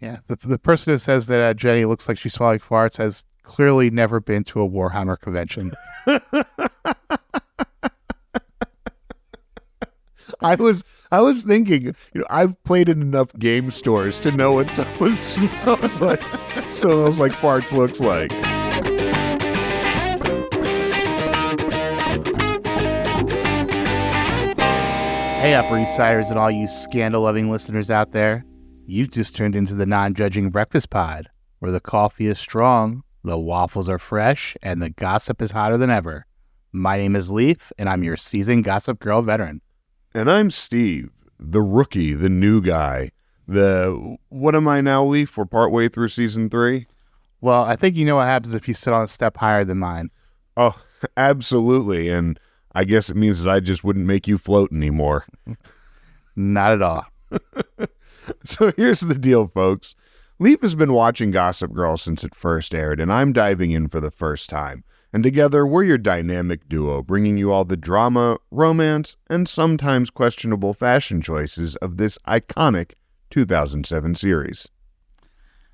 Yeah, the person who says that Jenny looks like she's swallowing farts has clearly never been to a Warhammer convention. I was thinking, I've played in enough game stores to know what someone smells like farts looks like. Hey, Upper East Siders and all you scandal-loving listeners out there. You've just turned into the non-judging breakfast pod, where the coffee is strong, the waffles are fresh, and the gossip is hotter than ever. My name is Leif, and I'm your seasoned Gossip Girl veteran. And I'm Steve, the rookie, the new guy. What am I now, Leif? We're partway through season 3? Well, I think you know what happens if you sit on a step higher than mine. Oh, absolutely. And I guess it means that I just wouldn't make you float anymore. Not at all. So here's the deal, folks. Leif has been watching Gossip Girl since it first aired, and I'm diving in for the first time. And together, we're your dynamic duo, bringing you all the drama, romance, and sometimes questionable fashion choices of this iconic 2007 series.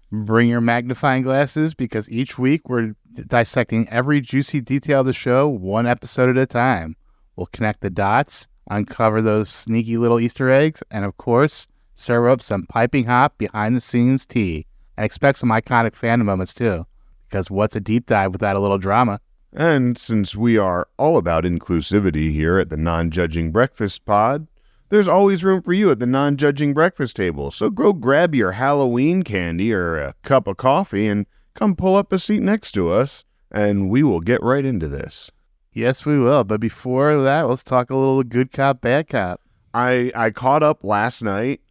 Bring your magnifying glasses, because each week we're dissecting every juicy detail of the show, one episode at a time. We'll connect the dots, uncover those sneaky little Easter eggs, and of course, serve up some piping hot behind-the-scenes tea. And expect some iconic fan moments too, because what's a deep dive without a little drama? And since we are all about inclusivity here at the Non-Judging Breakfast Pod, there's always room for you at the Non-Judging Breakfast table. So go grab your Halloween candy or a cup of coffee and come pull up a seat next to us, and we will get right into this. Yes, we will. But before that, let's talk a little good cop, bad cop. I caught up last night.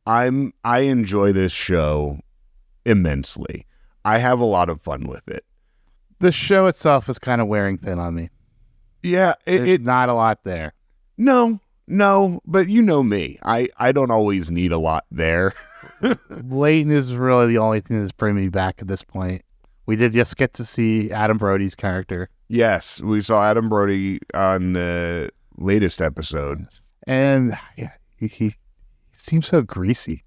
I enjoy this show immensely. I have a lot of fun with it. The show itself is kind of wearing thin on me. Yeah, There's not a lot there. No, but you know me. I don't always need a lot there. Leighton is really the only thing that's bringing me back at this point. We did just get to see Adam Brody's character. Yes, we saw Adam Brody on the latest episode. And yeah, he seems so greasy.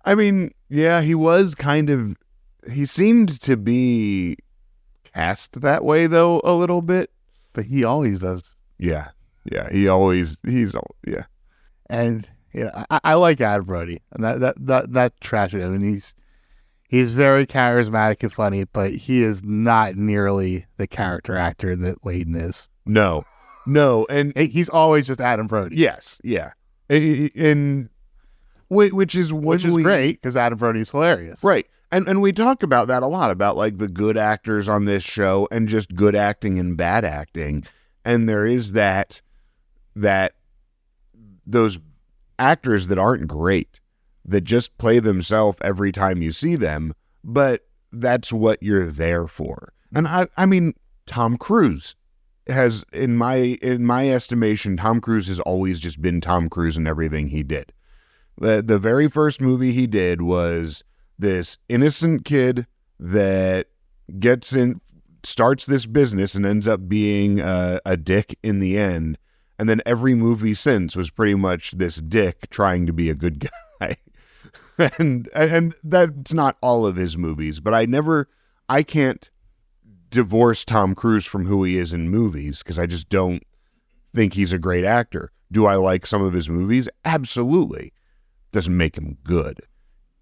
I mean, yeah, he seemed to be cast that way, though, a little bit. But he always does. Yeah, And I like Adam Brody. And that trash him. And he's very charismatic and funny, but he is not nearly the character actor that Leighton is. No, and he's always just Adam Brody. Yes, yeah, and which is great because Adam Brody's hilarious, right? And we talk about that a lot, about like the good actors on this show and just good acting and bad acting. And there is that those actors that aren't great, that just play themselves every time you see them, but that's what you're there for. And I mean, Tom Cruise has, in my estimation, Tom Cruise has always just been Tom Cruise in everything he did. The very first movie he did was this innocent kid that starts this business and ends up being a dick in the end. And then every movie since was pretty much this dick trying to be a good guy. and that's not all of his movies, but I can't divorce Tom Cruise from who he is in movies because I just don't think he's a great actor. Do I like some of his movies? Absolutely. Doesn't make him good.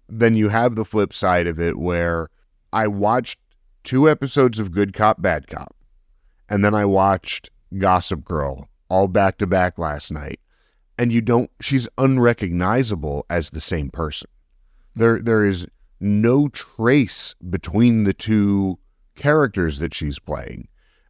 Then you have the flip side of it where I watched 2 episodes of Good Cop, Bad Cop, and then I watched Gossip Girl all back to back last night. And she's unrecognizable as the same person. There is no trace between the two characters that she's playing.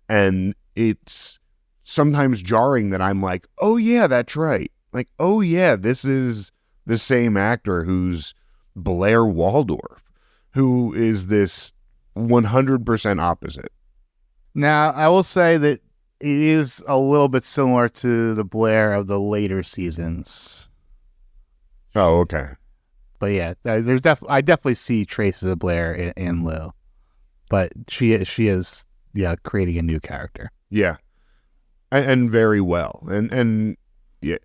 And it's sometimes jarring that I'm like, oh yeah, that's right. Like, oh yeah, this is the same actor who's Blair Waldorf, who is this 100% opposite. Now, I will say that it is a little bit similar to the Blair of the later seasons. Oh, okay. But yeah, I definitely see traces of Blair in Lou. But she is creating a new character. Yeah. And very well. And yeah,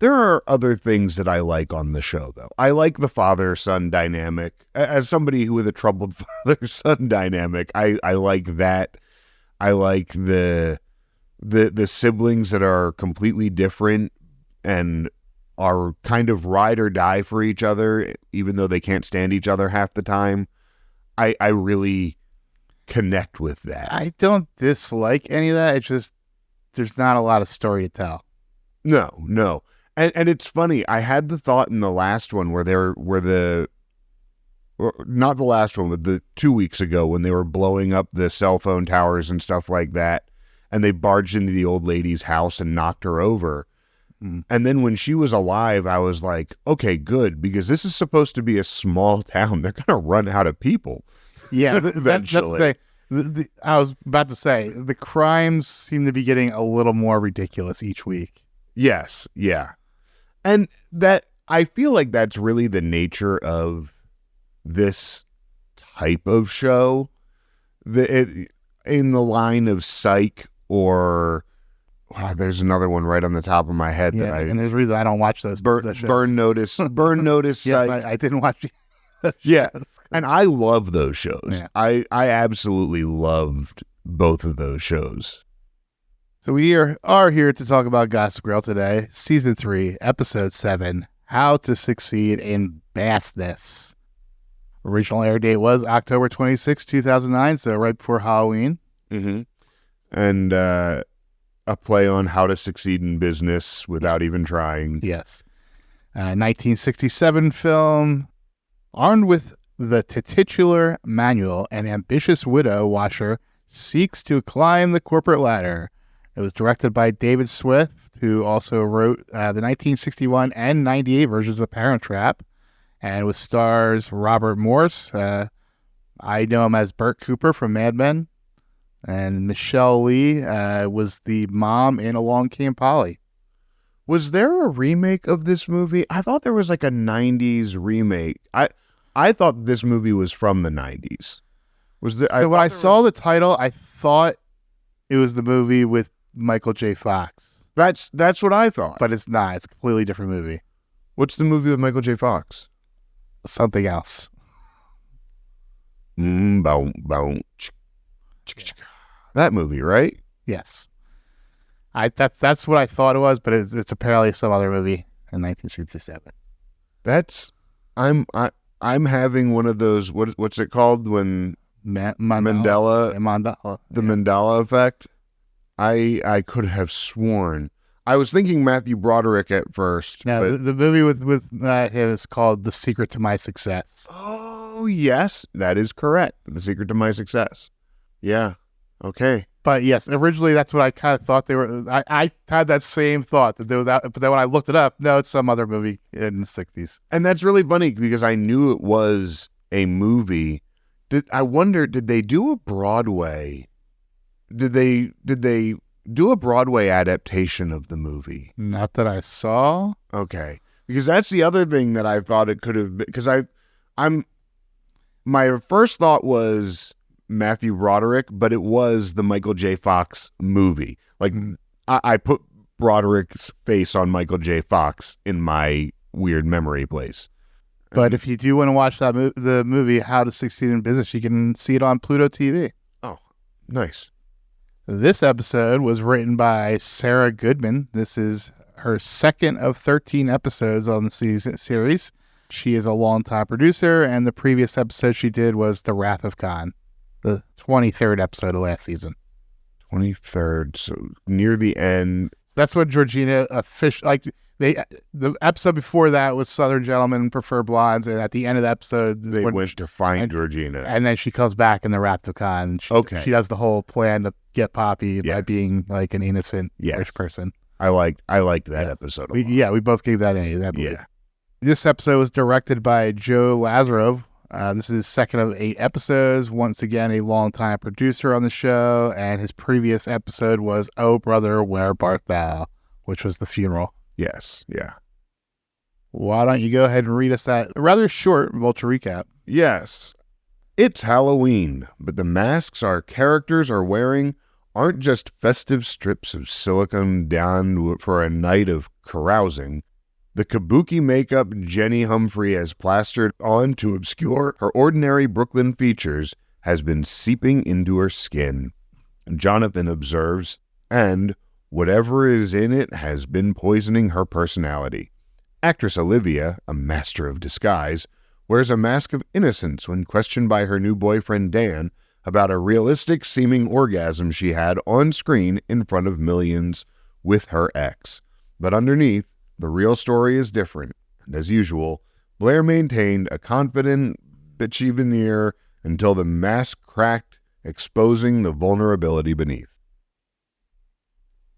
There are other things that I like on the show, though. I like the father-son dynamic. As somebody with a troubled father-son dynamic, I like that. I like the siblings that are completely different and are kind of ride or die for each other, even though they can't stand each other half the time. I really connect with that. I don't dislike any of that. It's just there's not a lot of story to tell. No. And it's funny. I had the thought in the last one not the last one, but the 2 weeks ago when they were blowing up the cell phone towers and stuff like that, and they barged into the old lady's house and knocked her over. And then when she was alive, I was like, okay, good, because this is supposed to be a small town. They're going to run out of people. Yeah, eventually. That's the I was about to say, the crimes seem to be getting a little more ridiculous each week. Yes, yeah. And that, I feel like that's really the nature of this type of show. In the line of Psych or... there's another one right on the top of my head and there's a reason I don't watch those. Burn Notice. Yes, Psych. I didn't watch it. Yeah, and I love those shows. Yeah. I absolutely loved both of those shows. So we are here to talk about Gossip Girl today, Season 3, Episode 7, How to Succeed in Bassness. Original air date was October 26, 2009, so right before Halloween. Mm-hmm. And a play on how to succeed in business without even trying. Yes. 1967 film. Armed with the titular manual, an ambitious widow washer seeks to climb the corporate ladder. It was directed by David Swift, who also wrote the 1961 and 98 versions of Parent Trap, and with stars Robert Morse. I know him as Bert Cooper from Mad Men, and Michelle Lee was the mom in Along Came Polly. Was there a remake of this movie? I thought there was like a 90s remake. I thought this movie was from the 90s. When I saw the title, I thought it was the movie with Michael J. Fox. That's what I thought. But it's not. It's a completely different movie. What's the movie with Michael J. Fox? Something else. That movie, right? Yes. That's what I thought it was, but it's apparently some other movie in 1967. I'm having one of those, what's it called when Mandela, the Mandela effect. I could have sworn. I was thinking Matthew Broderick at first. No, but... the movie with him is called The Secret to My Success. Oh, yes, that is correct. The Secret to My Success. Yeah. Okay. But yes, originally that's what I kind of thought they were. I had that same thought that they were that, but then when I looked it up, no, it's some other movie in the 60s. And that's really funny because I knew it was a movie. I wonder, did they do a Broadway? Did they do a Broadway adaptation of the movie? Not that I saw. Okay, because that's the other thing that I thought it could have been. Because my first thought was Matthew Broderick, but it was the Michael J. Fox movie. Like I put Broderick's face on Michael J. Fox in my weird memory place. But if you do want to watch the movie How to Succeed in Business, you can see it on Pluto TV. Oh, nice. This episode was written by Sarah Goodman. This is her second of 13 episodes on the series. She is a longtime producer, and the previous episode she did was The Wrath of Khan, the 23rd episode of last season. 23rd, so near the end. That's what Georgina the episode before that was Southern Gentlemen Prefer Blondes, and at the end of the episode they went to find Georgina, and then she comes back in the Wrath of Khan. She does the whole plan to get Poppy by being like an innocent rich person. I liked that episode. We both gave that A. That movie. Yeah. This episode was directed by Joe Lazarev. This is his second of 8 episodes. Once again, a longtime producer on the show, and his previous episode was "Oh Brother, Where Art Thou," which was the funeral. Yes, yeah. Why don't you go ahead and read us that rather short Vulture recap? Yes. It's Halloween, but the masks our characters are wearing aren't just festive strips of silicone donned for a night of carousing. The kabuki makeup Jenny Humphrey has plastered on to obscure her ordinary Brooklyn features has been seeping into her skin. Jonathan observes, and whatever is in it has been poisoning her personality. Actress Olivia, a master of disguise, wears a mask of innocence when questioned by her new boyfriend Dan about a realistic-seeming orgasm she had on screen in front of millions with her ex. But underneath, the real story is different, and as usual, Blair maintained a confident, bitchy veneer until the mask cracked, exposing the vulnerability beneath.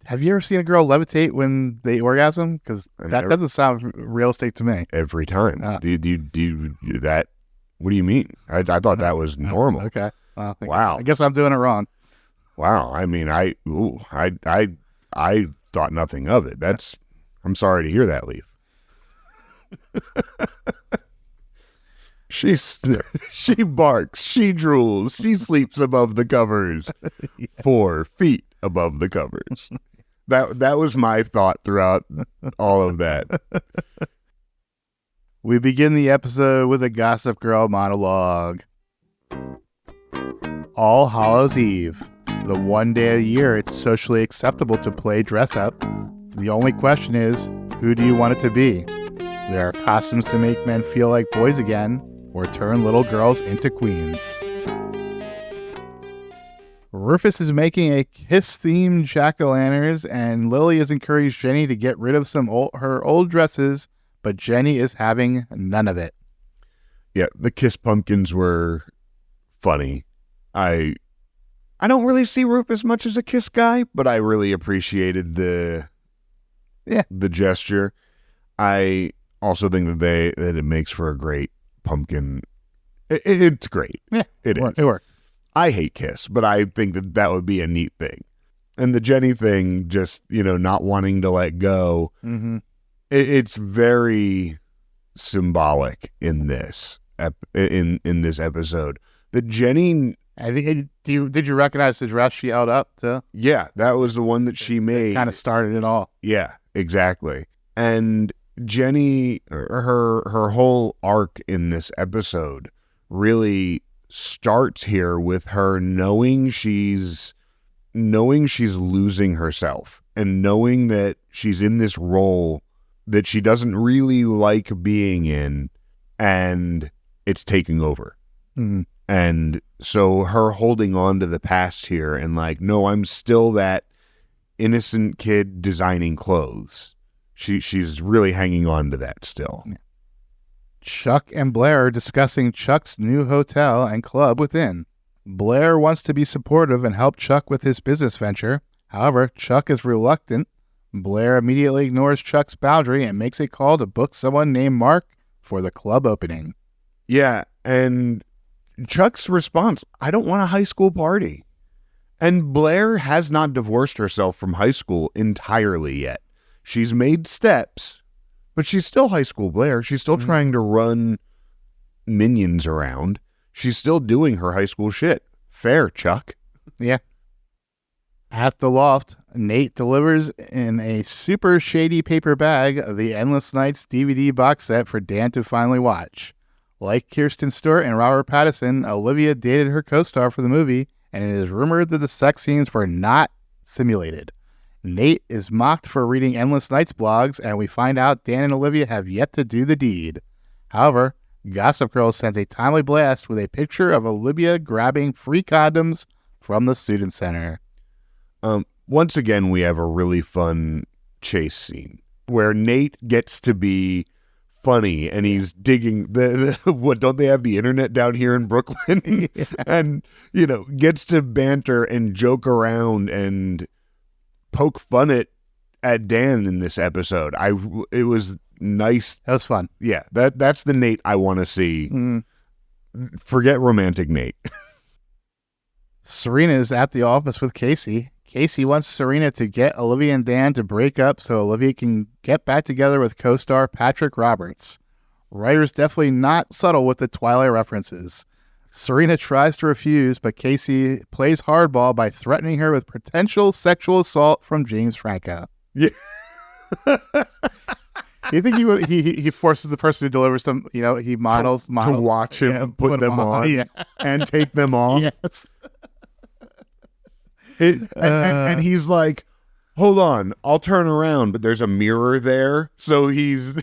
Have you ever seen a girl levitate when they orgasm? Because that doesn't sound realistic to me. Every time. Do you that? What do you mean? I thought that was normal. Okay. Well, Wow. I guess I'm doing it wrong. Wow. I mean, I thought nothing of it. I'm sorry to hear that, Leif. She barks, she drools, she sleeps above the covers, 4 feet above the covers. That was my thought throughout all of that. We begin the episode with a Gossip Girl monologue. All Hallows Eve. The one day a year it's socially acceptable to play dress up. The only question is, who do you want it to be? There are costumes to make men feel like boys again, or turn little girls into queens. Rufus is making a kiss-themed jack-o'-lanterns, and Lily has encouraged Jenny to get rid of her old dresses, but Jenny is having none of it. Yeah, the kiss pumpkins were funny. I don't really see Rufus much as a kiss guy, but I really appreciated the gesture. I also think that it makes for a great pumpkin. It's great. Yeah, it is. It worked. I hate Kiss, but I think that would be a neat thing. And the Jenny thing, just, not wanting to let go, it's very symbolic in this in this episode. The Jenny... did you recognize the dress she held up to? Yeah, that was the one that she made. Kind of started it all. Yeah, exactly. And Jenny, her whole arc in this episode really starts here with her knowing she's losing herself and knowing that she's in this role that she doesn't really like being in, and it's taking over. Mm-hmm. And so her holding on to the past here and no, I'm still that innocent kid designing clothes. She's really hanging on to that still. Yeah. Chuck and Blair are discussing Chuck's new hotel and club within. Blair wants to be supportive and help Chuck with his business venture. However, Chuck is reluctant. Blair immediately ignores Chuck's boundary and makes a call to book someone named Mark for the club opening. Yeah, and Chuck's response, I don't want a high school party. And Blair has not divorced herself from high school entirely yet. She's made steps, but she's still high school Blair. She's still trying to run minions around. She's still doing her high school shit. Fair, Chuck. Yeah. At the loft, Nate delivers in a super shady paper bag the Endless Nights DVD box set for Dan to finally watch. Like Kirsten Stewart and Robert Pattinson, Olivia dated her co-star for the movie, and it is rumored that the sex scenes were not simulated. Nate is mocked for reading Endless Nights blogs, and we find out Dan and Olivia have yet to do the deed. However, Gossip Girl sends a timely blast with a picture of Olivia grabbing free condoms from the student center. Once again, we have a really fun chase scene where Nate gets to be funny and he's digging what don't they have the internet down here in Brooklyn? Yeah. And gets to banter and joke around and poke fun at Dan in this episode. It was nice. That was fun. Yeah, that's the Nate I want to see. Forget romantic Nate. Serena is at the office with Casey. Casey wants Serena to get Olivia and Dan to break up so Olivia can get back together with co-star Patrick Roberts. Writer's definitely not subtle with the Twilight references. Serena tries to refuse, but Casey plays hardball by threatening her with potential sexual assault from James Franco. Yeah. You think he forces the person who delivers them, he models to watch him put them on and take them off. Yes. And he's like, hold on, I'll turn around, but there's a mirror there, so he's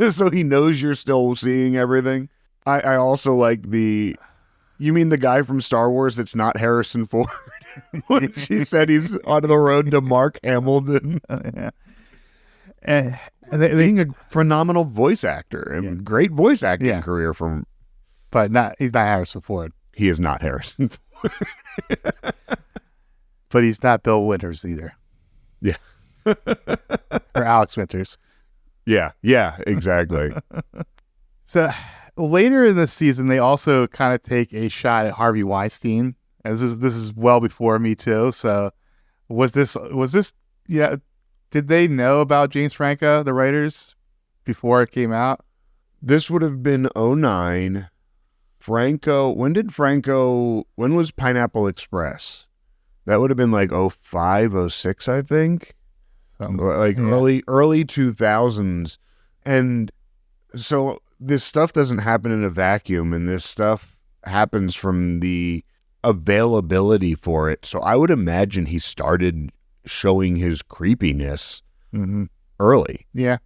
so he knows you're still seeing everything. I also like you mean the guy from Star Wars that's not Harrison Ford? When she said he's on the road to Mark Hamill. And being a phenomenal voice actor and great voice acting career but he's not Harrison Ford. He is not Harrison Ford. But he's not Bill Winters either. Yeah. Or Alex Winters. Yeah, exactly. So later in the season, they also kind of take a shot at Harvey Weinstein. And this is well before Me Too. So was this did they know about James Franco, the writers, before it came out? This would have been 2009. When was Pineapple Express? That would have been like 2005, 2006, I think. Early 2000s. And so this stuff doesn't happen in a vacuum, and this stuff happens from the availability for it. So I would imagine he started showing his creepiness early. Yeah.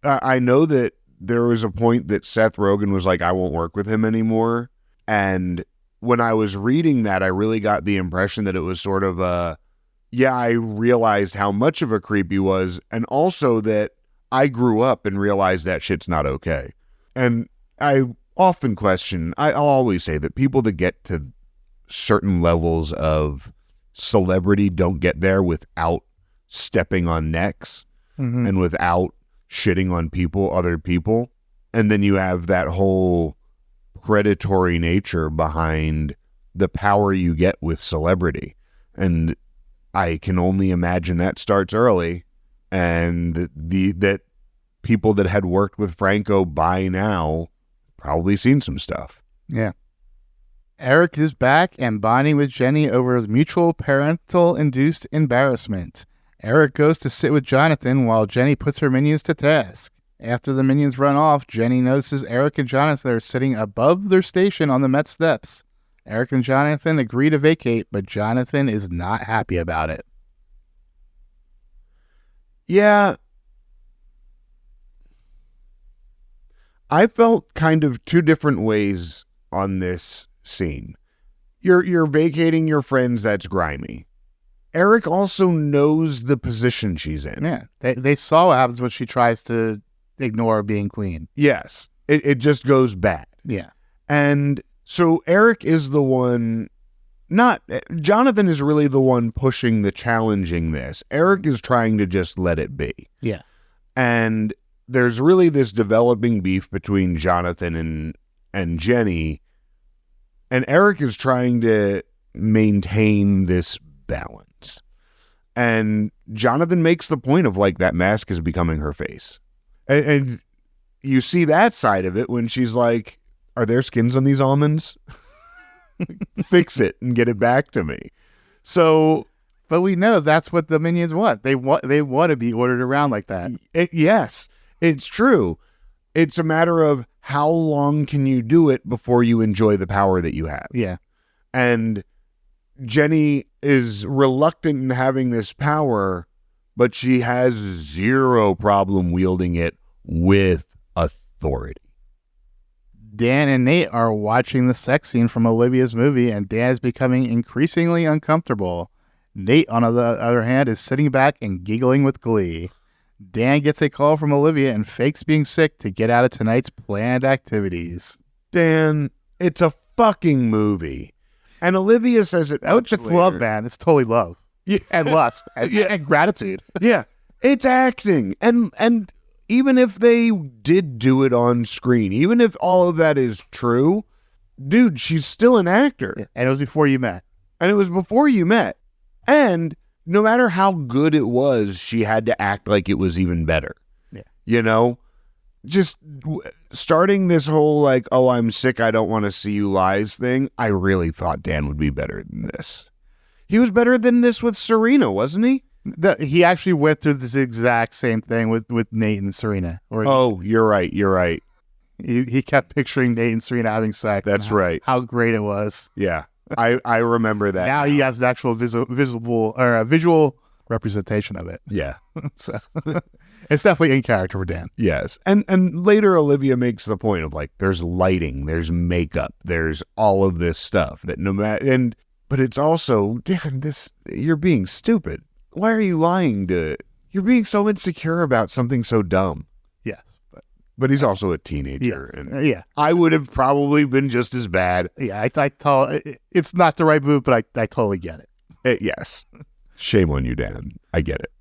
I know that there was a point that Seth Rogen was like, I won't work with him anymore. And when I was reading that, I really got the impression that it was sort of I realized how much of a creep he was, and also that I grew up and realized that shit's not okay. And I often question, I'll always say that people that get to certain levels of celebrity don't get there without stepping on necks and without shitting on other people. And then you have that whole predatory nature behind the power you get with celebrity. And I can only imagine that starts early, and that people that had worked with Franco by now probably seen some stuff. Yeah. Eric is back and bonding with Jenny over mutual parental-induced embarrassment. Eric goes to sit with Jonathan while Jenny puts her minions to task. After the minions run off, Jenny notices Eric and Jonathan are sitting above their station on the Met steps. Eric and Jonathan agree to vacate, but Jonathan is not happy about it. Yeah. I felt kind of two different ways on this scene. You're vacating your friends, that's grimy. Eric also knows the position she's in. Yeah, they saw what happens when she tries to ignore being queen. Yes, it just goes bad. Yeah. And so Eric is the one, Jonathan is really the one pushing the challenging this. Eric is trying to just let it be. Yeah. And there's really this developing beef between Jonathan and Jenny, and Eric is trying to maintain this balance. And Jonathan makes the point of like that mask is becoming her face. And you see that side of it when she's like, are there skins on these almonds? Fix it and get it back to me. So, but we know that's what the minions want. They want to be ordered around like that. Yes, it's true. It's a matter of how long can you do it before you enjoy the power that you have. Yeah. And Jenny is reluctant in having this power, but she has zero problem wielding it with authority. Dan and Nate are watching the sex scene from Olivia's movie, and Dan is becoming increasingly uncomfortable. Nate, on the other hand, is sitting back and giggling with glee. Dan gets a call from Olivia and fakes being sick to get out of tonight's planned activities. Dan, it's a fucking movie. And Olivia says it. It's later. Love, man. It's totally love. Yeah. And lust. And gratitude. Yeah. It's acting. And even if they did do it on screen, even if all of that is true, dude, she's still an actor. Yeah. And it was before you met. And it was before you met. And no matter how good it was, she had to act like it was even better. Yeah. You know? Just starting this whole like, oh, I'm sick, I don't want to see you lies thing, I really thought Dan would be better than this. He was better than this with Serena, wasn't he? He actually went through this exact same thing with Nate and Serena. Oh, you're right. You're right. He kept picturing Nate and Serena having sex. That's right. How great it was. Yeah, I remember that. Now he has an actual visible or a visual representation of it. Yeah. So it's definitely in character for Dan. Yes. And later Olivia makes the point of like, there's lighting, there's makeup, there's all of this stuff that no matter, but it's also, Dan, you're being stupid. Why are you lying you're being so insecure about something so dumb. Yes. But he's also a teenager. Yes. And yeah. I would have probably been just as bad. Yeah. It's not the right move, but I totally get it. Yes. Shame on you, Dan. I get it.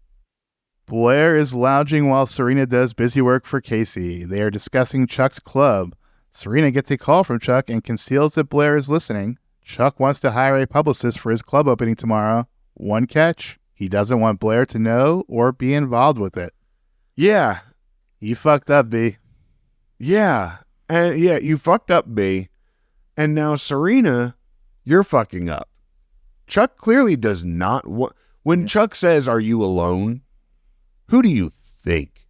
Blair is lounging while Serena does busy work for Casey. They are discussing Chuck's club. Serena gets a call from Chuck and conceals that Blair is listening. Chuck wants to hire a publicist for his club opening tomorrow. One catch, he doesn't want Blair to know or be involved with it. Yeah. You fucked up, B. Yeah. And yeah, you fucked up, B. And now, Serena, you're fucking up. Chuck clearly does not want... When Chuck says, "Are you alone?" Who do you think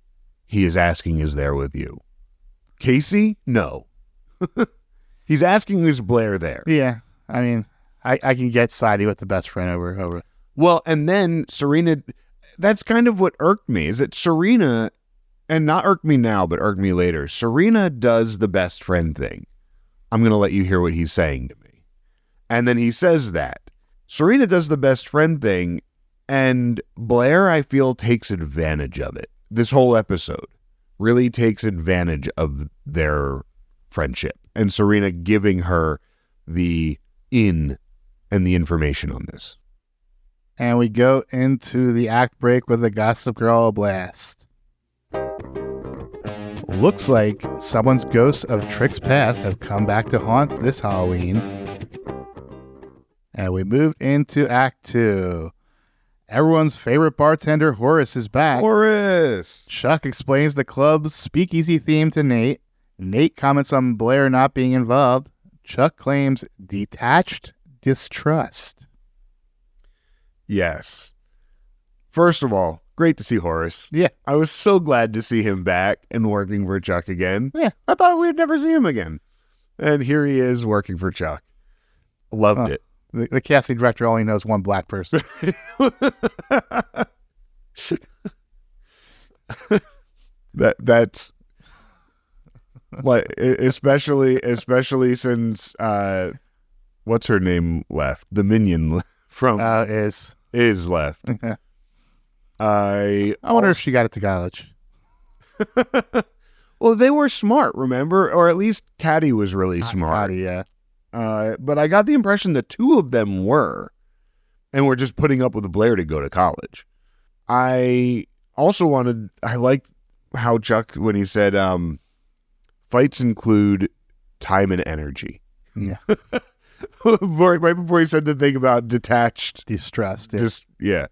he is asking is there with you? Casey? No. He's asking, is Blair there? Yeah. I mean, I can get sidey with the best friend over. Well, and then Serena... That's kind of what irked me, is that Serena... And not irk me now, but irk me later. Serena does the best friend thing. I'm going to let you hear what he's saying to me. And then he says that. Serena does the best friend thing, and Blair, I feel, takes advantage of it. This whole episode really takes advantage of their friendship. And Serena giving her the in and the information on this. And we go into the act break with the Gossip Girl blast. Looks like someone's ghosts of Trick's past have come back to haunt this Halloween. And we moved into Act 2. Everyone's favorite bartender, Horace, is back. Horace! Chuck explains the club's speakeasy theme to Nate. Nate comments on Blair not being involved. Chuck claims detached distrust. Yes. First of all, great to see Horace. Yeah. I was so glad to see him back and working for Chuck again. Yeah. I thought we'd never see him again. And here he is working for Chuck. Loved it. The casting director only knows one black person. That's like, especially since what's her name left? The minion from is left. I wonder if she got it to college. Well, they were smart, remember? Or at least Caddy was really smart. Caddy, yeah. But I got the impression the two of them were, and were just putting up with Blair to go to college. I liked how Chuck, when he said, fights include time and energy. Yeah. Right before he said the thing about detached. Distrust. Yeah.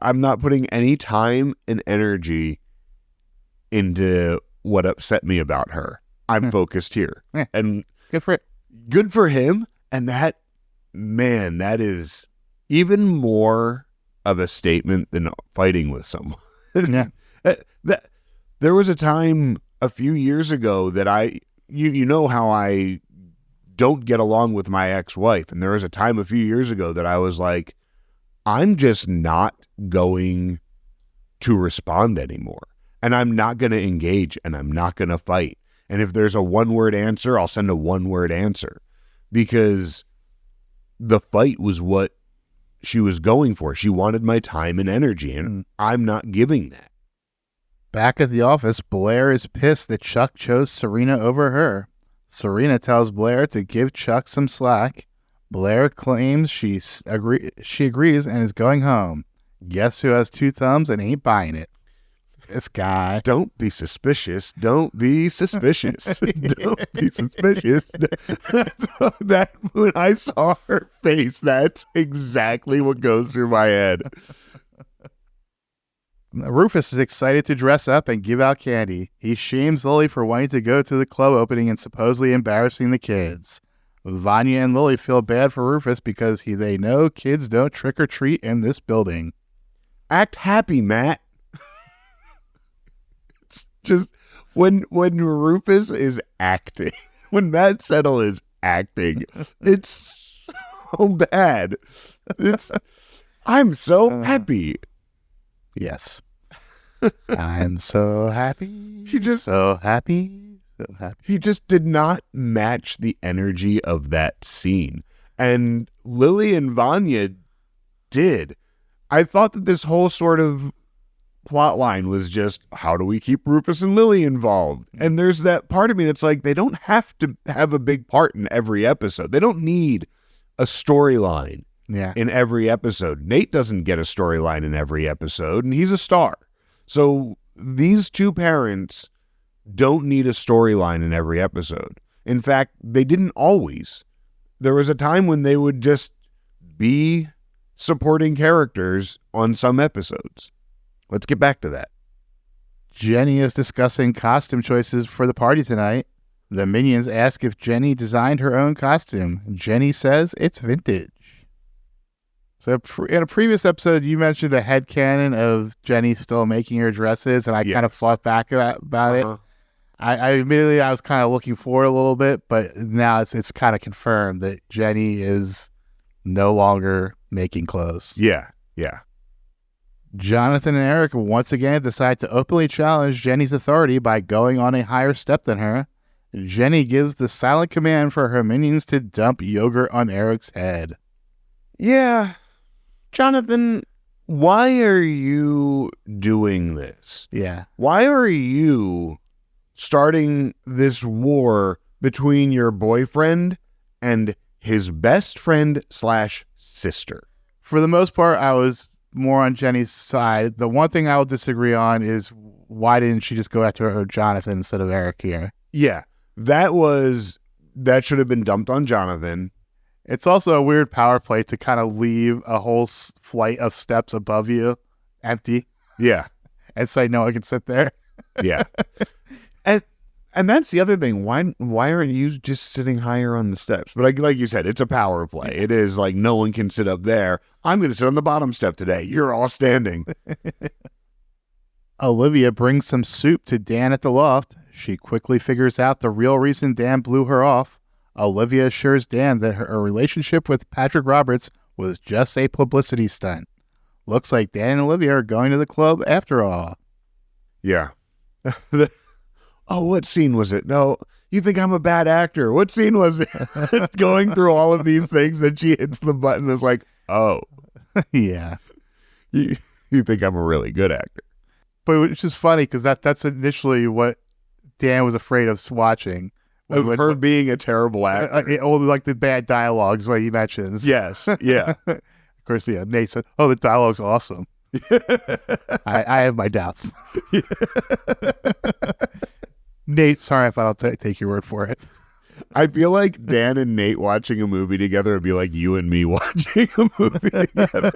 I'm not putting any time and energy into what upset me about her. I'm focused here. Yeah. And good for it. Good for him. And that is even more of a statement than fighting with someone. Yeah. There was a time a few years ago that you know how I don't get along with my ex-wife. And there was a time a few years ago that I was like, I'm just not going to respond anymore. And I'm not going to engage, and I'm not going to fight. And if there's a one-word answer, I'll send a one-word answer. Because the fight was what she was going for. She wanted my time and energy, and I'm not giving that. Back at the office, Blair is pissed that Chuck chose Serena over her. Serena tells Blair to give Chuck some slack. Blair claims she agrees and is going home. Guess who has two thumbs and ain't buying it? This guy. Don't be suspicious. Don't be suspicious. Don't be suspicious. That when I saw her face, that's exactly what goes through my head. Rufus is excited to dress up and give out candy. He shames Lily for wanting to go to the club opening and supposedly embarrassing the kids. Vanya and Lily feel bad for Rufus because they know kids don't trick or treat in this building. Act happy, Matt. It's just when Rufus is acting, when Matt Settle is acting, it's so bad. I'm so happy. Yes. I'm so happy. He just so happy. So happy. He just did not match the energy of that scene. And Lily and Vanya did. I thought that this whole sort of plot line was just, how do we keep Rufus and Lily involved? And there's that part of me that's like, they don't have to have a big part in every episode. They don't need a storyline in every episode. Nate doesn't get a storyline in every episode, and he's a star. So these two parents don't need a storyline in every episode. In fact, they didn't always. There was a time when they would just be supporting characters on some episodes. Let's get back to that. Jenny is discussing costume choices for the party tonight. The minions ask if Jenny designed her own costume. Jenny says it's vintage. So in a previous episode, you mentioned a headcanon of Jenny still making her dresses, and I kind of fought back about it. I admittedly, I was kind of looking forward a little bit, but now it's kind of confirmed that Jenny is no longer making clothes. Yeah. Jonathan and Eric once again decide to openly challenge Jenny's authority by going on a higher step than her. Jenny gives the silent command for her minions to dump yogurt on Eric's head. Yeah. Jonathan, why are you doing this? Yeah. Why are you starting this war between your boyfriend and his best friend / sister? For the most part, I was more on Jenny's side. The one thing I will disagree on is why didn't she just go after Jonathan instead of Eric here? Yeah, that should have been dumped on Jonathan. It's also a weird power play to kind of leave a whole flight of steps above you empty. Yeah. And say, no, I can sit there. Yeah. And that's the other thing. Why aren't you just sitting higher on the steps? But like you said, it's a power play. It is like no one can sit up there. I'm going to sit on the bottom step today. You're all standing. Olivia brings some soup to Dan at the loft. She quickly figures out the real reason Dan blew her off. Olivia assures Dan that her relationship with Patrick Roberts was just a publicity stunt. Looks like Dan and Olivia are going to the club after all. Yeah. Oh, what scene was it? No, you think I'm a bad actor. What scene was it? Going through all of these things, and she hits the button and is like, oh. Yeah. You think I'm a really good actor. But which is funny because that's initially what Dan was afraid of watching. Of her being a terrible actor. Like the bad dialogues, what he mentions. Yes, yeah. Of course, yeah. Nate said, oh, the dialogue's awesome. I have my doubts. Nate, sorry if I don't take your word for it. I feel like Dan and Nate watching a movie together would be like you and me watching a movie together.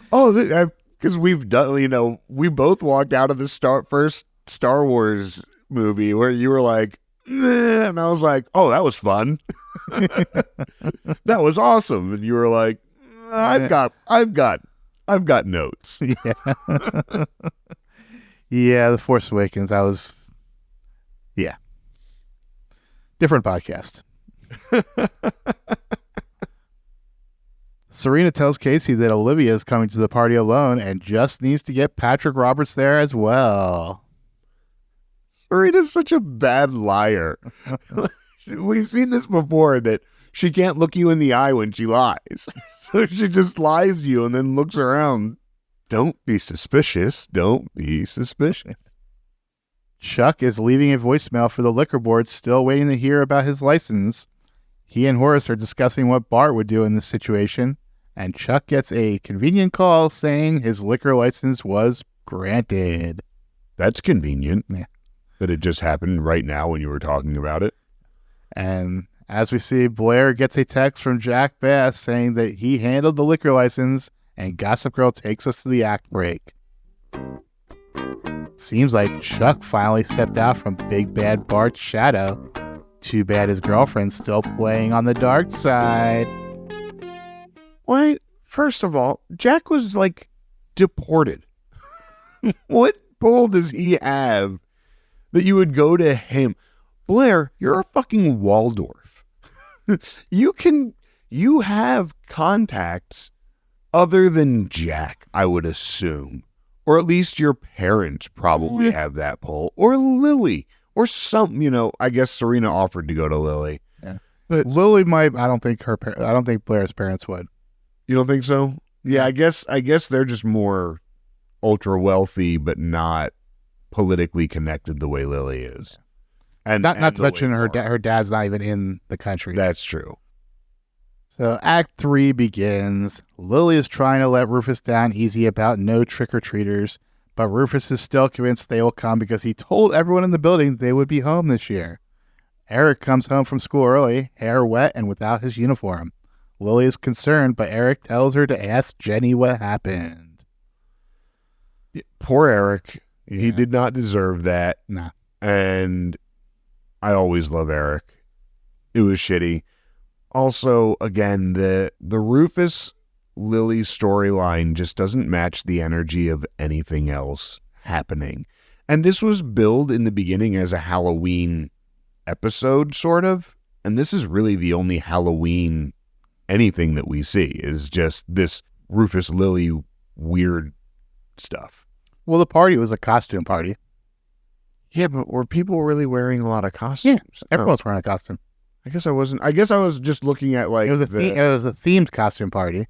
Because we've done, we both walked out of the first Star Wars movie where you were like, nah, and I was like, oh, that was fun. That was awesome. And you were like, I've got notes. Yeah. Yeah, The Force Awakens, different podcast. Serena tells Casey that Olivia is coming to the party alone and just needs to get Patrick Roberts there as well. Serena's such a bad liar. We've seen this before, that she can't look you in the eye when she lies. So she just lies to you and then looks around. Don't be suspicious. Don't be suspicious. Chuck is leaving a voicemail for the liquor board, still waiting to hear about his license. He and Horace are discussing what Bart would do in this situation, and Chuck gets a convenient call saying his liquor license was granted. That's convenient. Yeah. That it just happened right now when you were talking about it. And as we see, Blair gets a text from Jack Bass saying that he handled the liquor license, and Gossip Girl takes us to the act break. Seems like Chuck finally stepped out from Big Bad Bart's shadow. Too bad his girlfriend's still playing on the dark side. Wait, first of all, Jack was like deported. What pull does he have that you would go to him? Blair, you're a fucking Waldorf. You have contacts other than Jack, I would assume. Or at least your parents probably have that pull. Or Lily. Or some, I guess Serena offered to go to Lily. Yeah. But Lily might, I don't think Blair's parents would. You don't think so? Yeah, I guess they're just more ultra wealthy, but not politically connected the way Lily is. And not to mention her dad's not even in the country. That's true. So Act 3 begins. Lily is trying to let Rufus down easy about no trick-or-treaters, but Rufus is still convinced they will come because he told everyone in the building they would be home this year. Eric comes home from school early, hair wet and without his uniform. Lily is concerned, but Eric tells her to ask Jenny what happened. Poor Eric. Yeah. He did not deserve that. Nah. And I always love Eric. It was shitty. Also, again, the Rufus Lily storyline just doesn't match the energy of anything else happening. And this was billed in the beginning as a Halloween episode, sort of. And this is really the only Halloween anything that we see is just this Rufus Lily weird stuff. Well, the party was a costume party. Yeah, but were people really wearing a lot of costumes? Yeah, everyone's wearing a costume. I guess I wasn't. I guess I was just looking at like it was a themed costume party.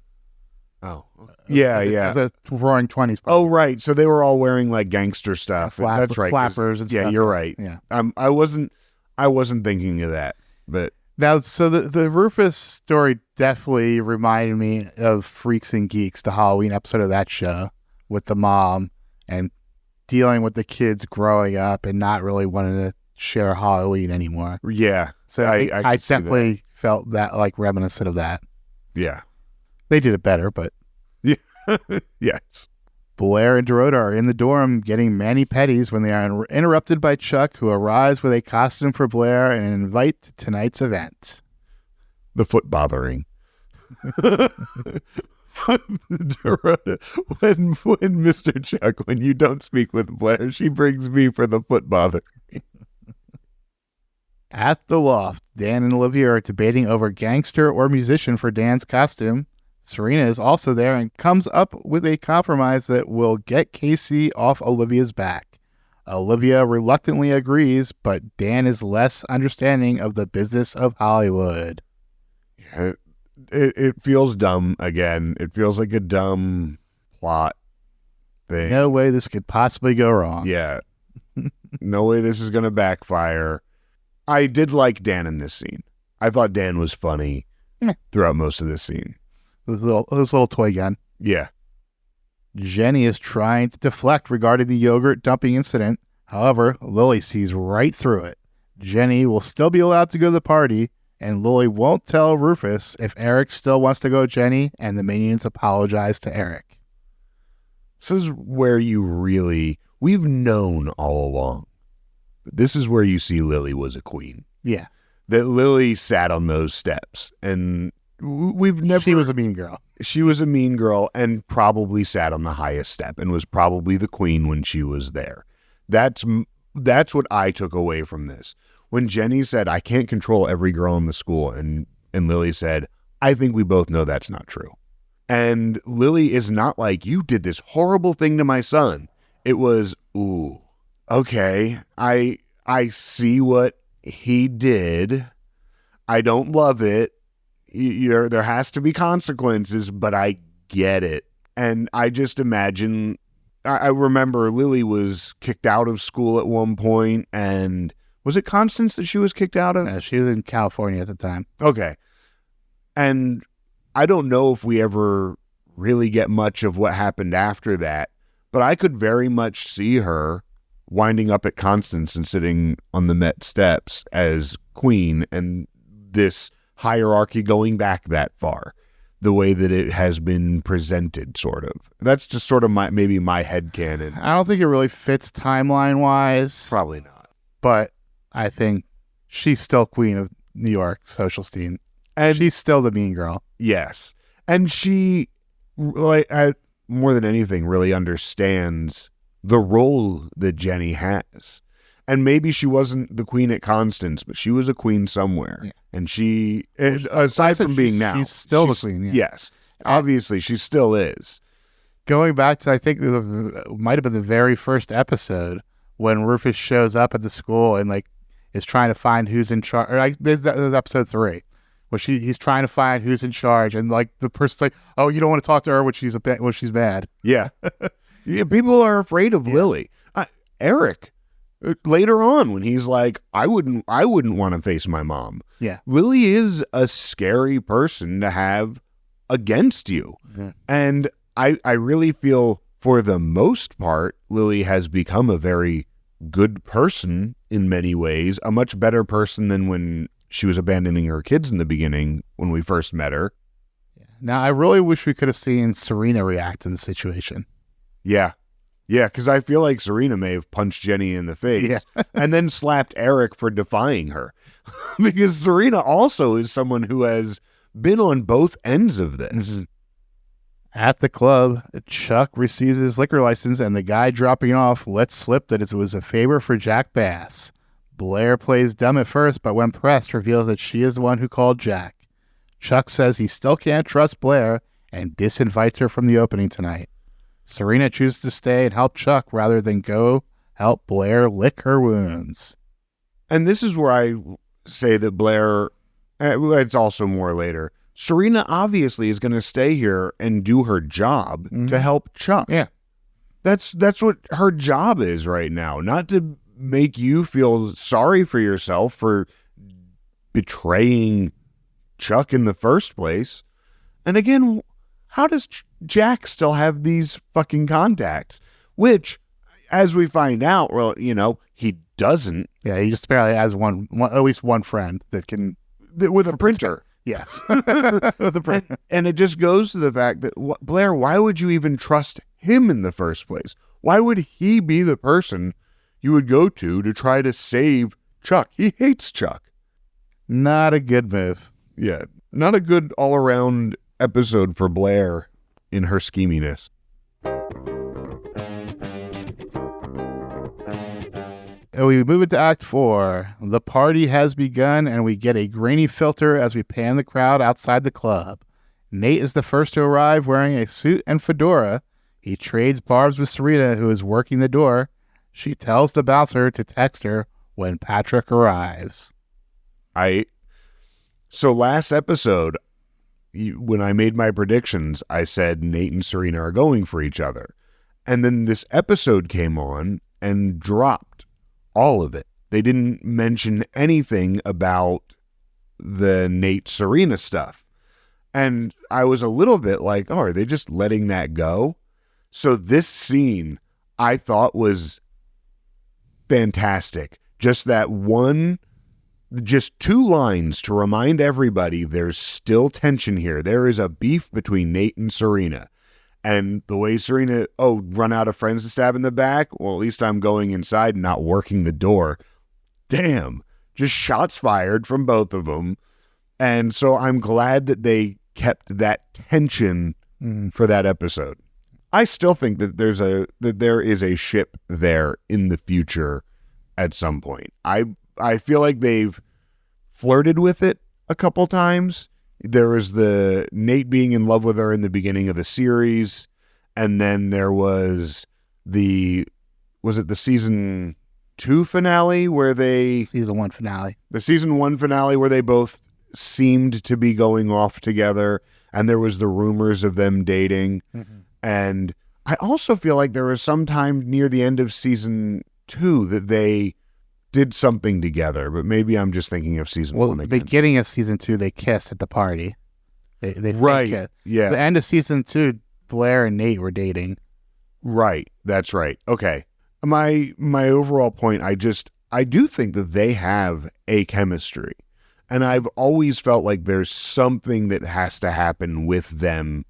Oh, yeah. It was a Roaring '20s party. Oh, right. So they were all wearing like gangster stuff. That's right. Flappers and stuff. Yeah, you're right. Yeah. I wasn't thinking of that, but now, so the Rufus story definitely reminded me of Freaks and Geeks, the Halloween episode of that show with the mom and dealing with the kids growing up and not really wanting to share Halloween anymore. Yeah. So I definitely felt that like reminiscent of that. Yeah. They did it better, but yeah. Yes. Blair and Dorota are in the dorm getting mani-pedis when they are interrupted by Chuck, who arrives with a costume for Blair and an invite to tonight's event. The foot bothering. Dorota, when Mr. Chuck, when you don't speak with Blair, she brings me for the foot bothering. At the loft, Dan and Olivia are debating over gangster or musician for Dan's costume. Serena is also there and comes up with a compromise that will get Casey off Olivia's back. Olivia reluctantly agrees, but Dan is less understanding of the business of Hollywood. Yeah, it feels dumb again. It feels like a dumb plot thing. No way this could possibly go wrong. Yeah. No way this is going to backfire. I did like Dan in this scene. I thought Dan was funny throughout most of this scene. This little toy gun. Yeah. Jenny is trying to deflect regarding the yogurt dumping incident. However, Lily sees right through it. Jenny will still be allowed to go to the party, and Lily won't tell Rufus if Eric still wants to go with Jenny, and the minions apologize to Eric. This is where we've known all along. This is where you see Lily was a queen. Yeah. That Lily sat on those steps, and she was a mean girl. She was a mean girl and probably sat on the highest step and was probably the queen when she was there. That's what I took away from this. When Jenny said, I can't control every girl in the school, and Lily said, I think we both know that's not true. And Lily is not like, you did this horrible thing to my son. It was, ooh, okay, I see what he did. I don't love it. There has to be consequences, but I get it. And I just imagine, I remember Lily was kicked out of school at one point, and was it Constance that she was kicked out of? She was in California at the time. Okay. And I don't know if we ever really get much of what happened after that, but I could very much see her winding up at Constance and sitting on the Met steps as queen, and this hierarchy going back that far, the way that it has been presented, sort of. That's just sort of maybe my headcanon. I don't think it really fits timeline-wise. Probably not. But I think she's still queen of New York social scene. And She's still the mean girl. yes. And she, more than anything, really understands the role that Jenny has. And maybe she wasn't the queen at Constance, but she was a queen somewhere. Yeah. And aside from being now, she's still the queen. Yeah. Yes. Obviously, she still is. Going back to, I think it might have been the very first episode when Rufus shows up at the school and like is trying to find who's in charge. Or this is episode 3, where he's trying to find who's in charge, and like the person's like, "Oh, you don't want to talk to her when she's mad." Yeah, yeah. People are afraid of Lily. Eric, later on, when he's like, "I wouldn't want to face my mom." Yeah, Lily is a scary person to have against you, and I really feel, for the most part, Lily has become a very good person in many ways, a much better person than when she was abandoning her kids in the beginning when we first met her. Now, I really wish we could have seen Serena react to the situation. Yeah. Yeah, because I feel like Serena may have punched Jenny in the face and then slapped Eric for defying her. Because Serena also is someone who has been on both ends of this. At the club, Chuck receives his liquor license, and the guy dropping it off lets slip that it was a favor for Jack Bass. Blair plays dumb at first, but when pressed, reveals that she is the one who called Jack. Chuck says he still can't trust Blair and disinvites her from the opening tonight. Serena chooses to stay and help Chuck rather than go help Blair lick her wounds. And this is where I say that Blair, it's also more later, Serena obviously is going to stay here and do her job to help Chuck. Yeah. That's what her job is right now, not to make you feel sorry for yourself for betraying Chuck in the first place. And again, how does Jack still have these fucking contacts? Which, as we find out, well, he doesn't. Yeah, he just apparently has one at least one friend that can... With a printer. Yes. With a printer. And it just goes to the fact that, Blair, why would you even trust him in the first place? Why would he be the person you would go to try to save Chuck? He hates Chuck. Not a good move. Yeah, not a good all-around episode for Blair in her scheminess. We move into Act 4. The party has begun, and we get a grainy filter as we pan the crowd outside the club. Nate is the first to arrive wearing a suit and fedora. He trades barbs with Serena, who is working the door. She tells the bouncer to text her when Patrick arrives. So last episode, when I made my predictions, I said Nate and Serena are going for each other. And then this episode came on and dropped all of it. They didn't mention anything about the Nate-Serena stuff. And I was a little bit like, oh, are they just letting that go? So this scene I thought was fantastic. Just just 2 lines to remind everybody there's still tension here. There is a beef between Nate and Serena. And the way Serena, run out of friends to stab in the back? Well, at least I'm going inside and not working the door. Damn. Just shots fired from both of them. And so I'm glad that they kept that tension for that episode. I still think that there is a ship there in the future at some point. I feel like they've flirted with it a couple times. There was the Nate being in love with her in the beginning of the series, and then there was the season 2 finale where Season 1 finale. The season 1 finale where they both seemed to be going off together, and there was the rumors of them dating. Mm-hmm. And I also feel like there was some time near the end of season 2 that they did something together, but maybe I'm just thinking of season 1 again. At the beginning of season 2, they kissed at the party. They right, kissed. Yeah. The end of season 2, Blair and Nate were dating. Right, that's right. Okay. My overall point, I do think that they have a chemistry, and I've always felt like there's something that has to happen with them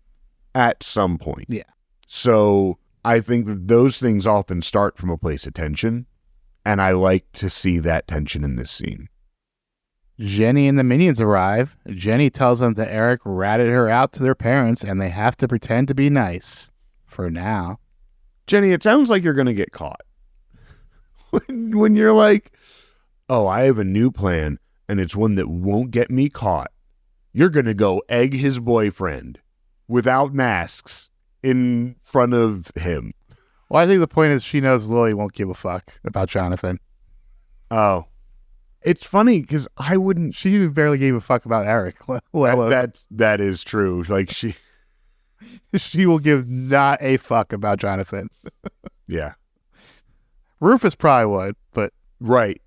at some point. Yeah. So I think that those things often start from a place of tension. And I like to see that tension in this scene. Jenny and the minions arrive. Jenny tells them that Eric ratted her out to their parents and they have to pretend to be nice. For now. Jenny, it sounds like you're going to get caught. when you're like, oh, I have a new plan, and it's one that won't get me caught. You're going to go egg his boyfriend without masks in front of him. Well, I think the point is she knows Lily won't give a fuck about Jonathan. Oh. It's funny because I wouldn't... She barely gave a fuck about Eric. That is true. Like She will give not a fuck about Jonathan. Yeah. Rufus probably would, but... Right.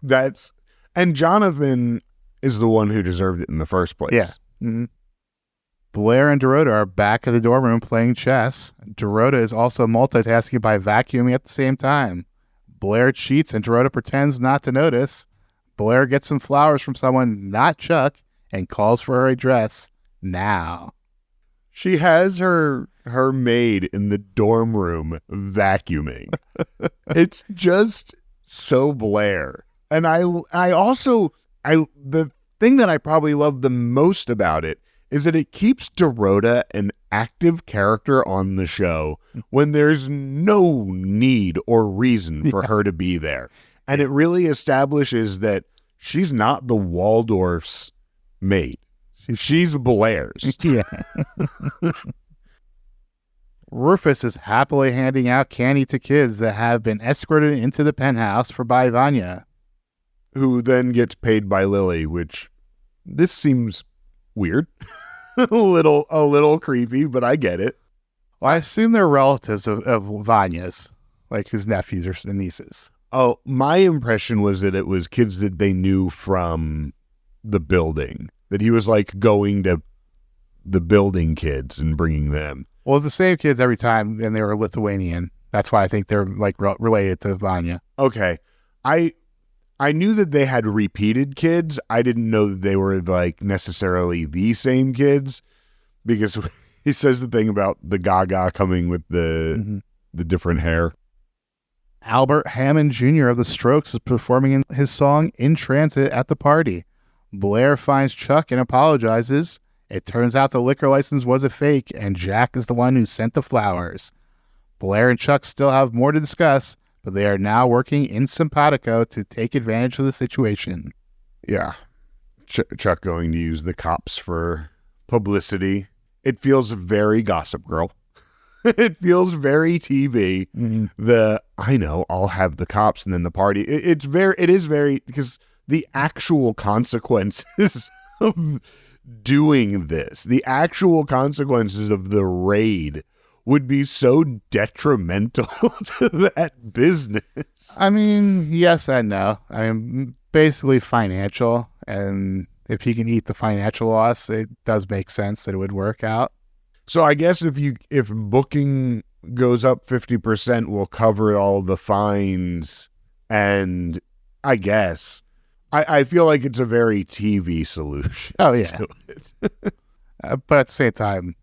And Jonathan is the one who deserved it in the first place. Yeah. Mm-hmm. Blair and Dorota are back in the dorm room playing chess. Dorota is also multitasking by vacuuming at the same time. Blair cheats and Dorota pretends not to notice. Blair gets some flowers from someone, not Chuck, and calls for her address now. She has her maid in the dorm room vacuuming. It's just so Blair. And the thing that I probably love the most about it is that it keeps Dorota an active character on the show when there's no need or reason for her to be there. And it really establishes that she's not the Waldorf's maid. She's Blair's. Yeah. Rufus is happily handing out candy to kids that have been escorted into the penthouse by Vanya. Who then gets paid by Lily, which this seems weird. a little creepy, but I get it. Well, I assume they're relatives of Vanya's, like his nephews or nieces. Oh, my impression was that it was kids that they knew from the building. That he was like going to the building kids and bringing them. Well, it's the same kids every time, and they were Lithuanian. That's why I think they're like related to Vanya. Okay. I knew that they had repeated kids. I didn't know that they were like necessarily the same kids, because he says the thing about the Gaga coming with the different hair. Albert Hammond Jr. of the Strokes is performing his song In Transit at the party. Blair finds Chuck and apologizes. It turns out the liquor license was a fake, and Jack is the one who sent the flowers. Blair and Chuck still have more to discuss, but they are now working in simpatico to take advantage of the situation. Yeah. Chuck going to use the cops for publicity. It feels very Gossip Girl. It feels very TV. Mm-hmm. I know, I'll have the cops and then the party. It is very, because the actual consequences of doing this, the actual consequences of the raid would be so detrimental to that business. I mean, yes and no. I mean, basically financial, and if he can eat the financial loss, it does make sense that it would work out. So I guess if booking goes up 50%, we'll cover all the fines, and I guess I feel like it's a very TV solution. Oh yeah, but at the same time,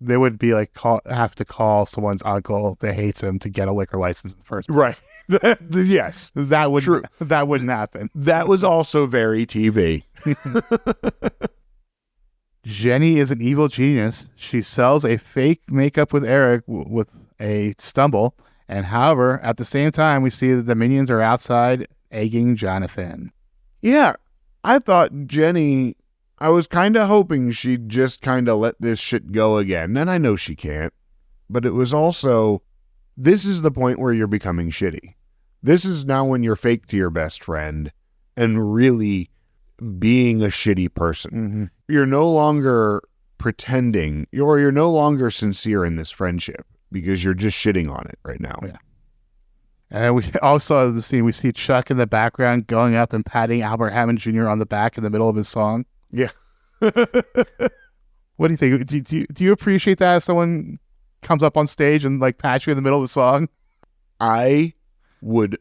they would be like have to call someone's uncle that hates him to get a liquor license in the first place. Right. Yes, that wouldn't happen. That was also very TV. Jenny is an evil genius. She sells a fake makeup with Eric with a stumble, and however, at the same time, we see that the minions are outside egging Jonathan. Yeah, I thought Jenny, I was kind of hoping she'd just kind of let this shit go again, and I know she can't, but it was also, this is the point where you're becoming shitty. This is now when you're fake to your best friend and really being a shitty person. Mm-hmm. You're no longer pretending, or you're no longer sincere in this friendship because you're just shitting on it right now. Yeah. And we also we see Chuck in the background going up and patting Albert Hammond Jr. on the back in the middle of his song. Yeah. What do you think? Do you appreciate that if someone comes up on stage and like pats you in the middle of the song? I would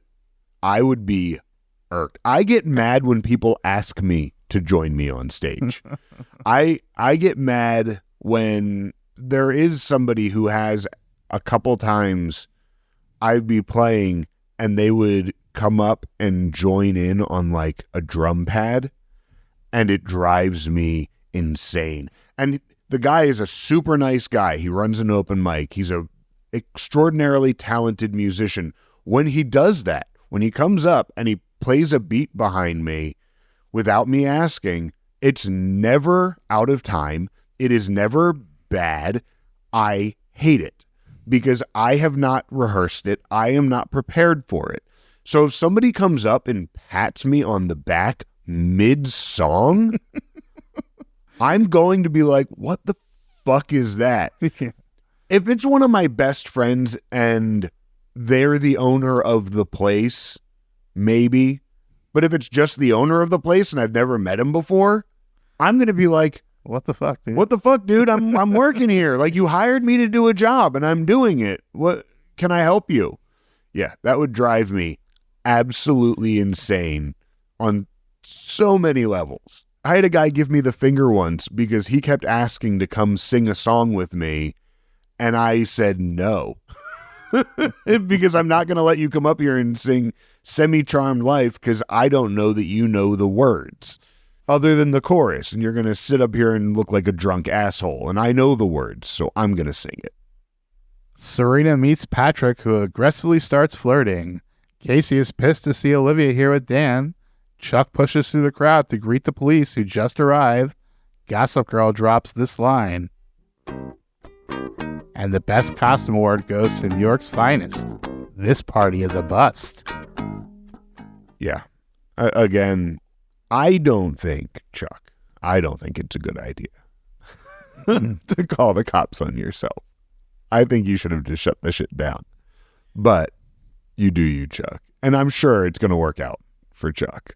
be irked. I get mad when people ask me to join me on stage. I get mad when there is somebody who has a couple times I'd be playing and they would come up and join in on like a drum pad, and it drives me insane. And the guy is a super nice guy. He runs an open mic. He's a extraordinarily talented musician. When he does that, when he comes up and he plays a beat behind me without me asking, it's never out of time. It is never bad. I hate it because I have not rehearsed it. I am not prepared for it. So if somebody comes up and pats me on the back mid-song, I'm going to be like, what the fuck is that? If it's one of my best friends and they're the owner of the place, maybe. But if it's just the owner of the place and I've never met him before, I'm going to be like, what the fuck, dude? What the fuck, dude? I'm working here. Like, you hired me to do a job and I'm doing it. What can I help you? Yeah, that would drive me absolutely insane on so many levels. I had a guy give me the finger once because he kept asking to come sing a song with me, and I said no. Because I'm not going to let you come up here and sing Semi-Charmed Life because I don't know that you know the words other than the chorus, and you're going to sit up here and look like a drunk asshole, and I know the words, so I'm going to sing it. Serena meets Patrick, who aggressively starts flirting. Casey is pissed to see Olivia here with Dan. Chuck pushes through the crowd to greet the police who just arrived. Gossip Girl drops this line. And the best costume award goes to New York's finest. This party is a bust. Yeah. Again, I don't think, Chuck, it's a good idea to call the cops on yourself. I think you should have just shut the shit down. But you do you, Chuck. And I'm sure it's going to work out for Chuck.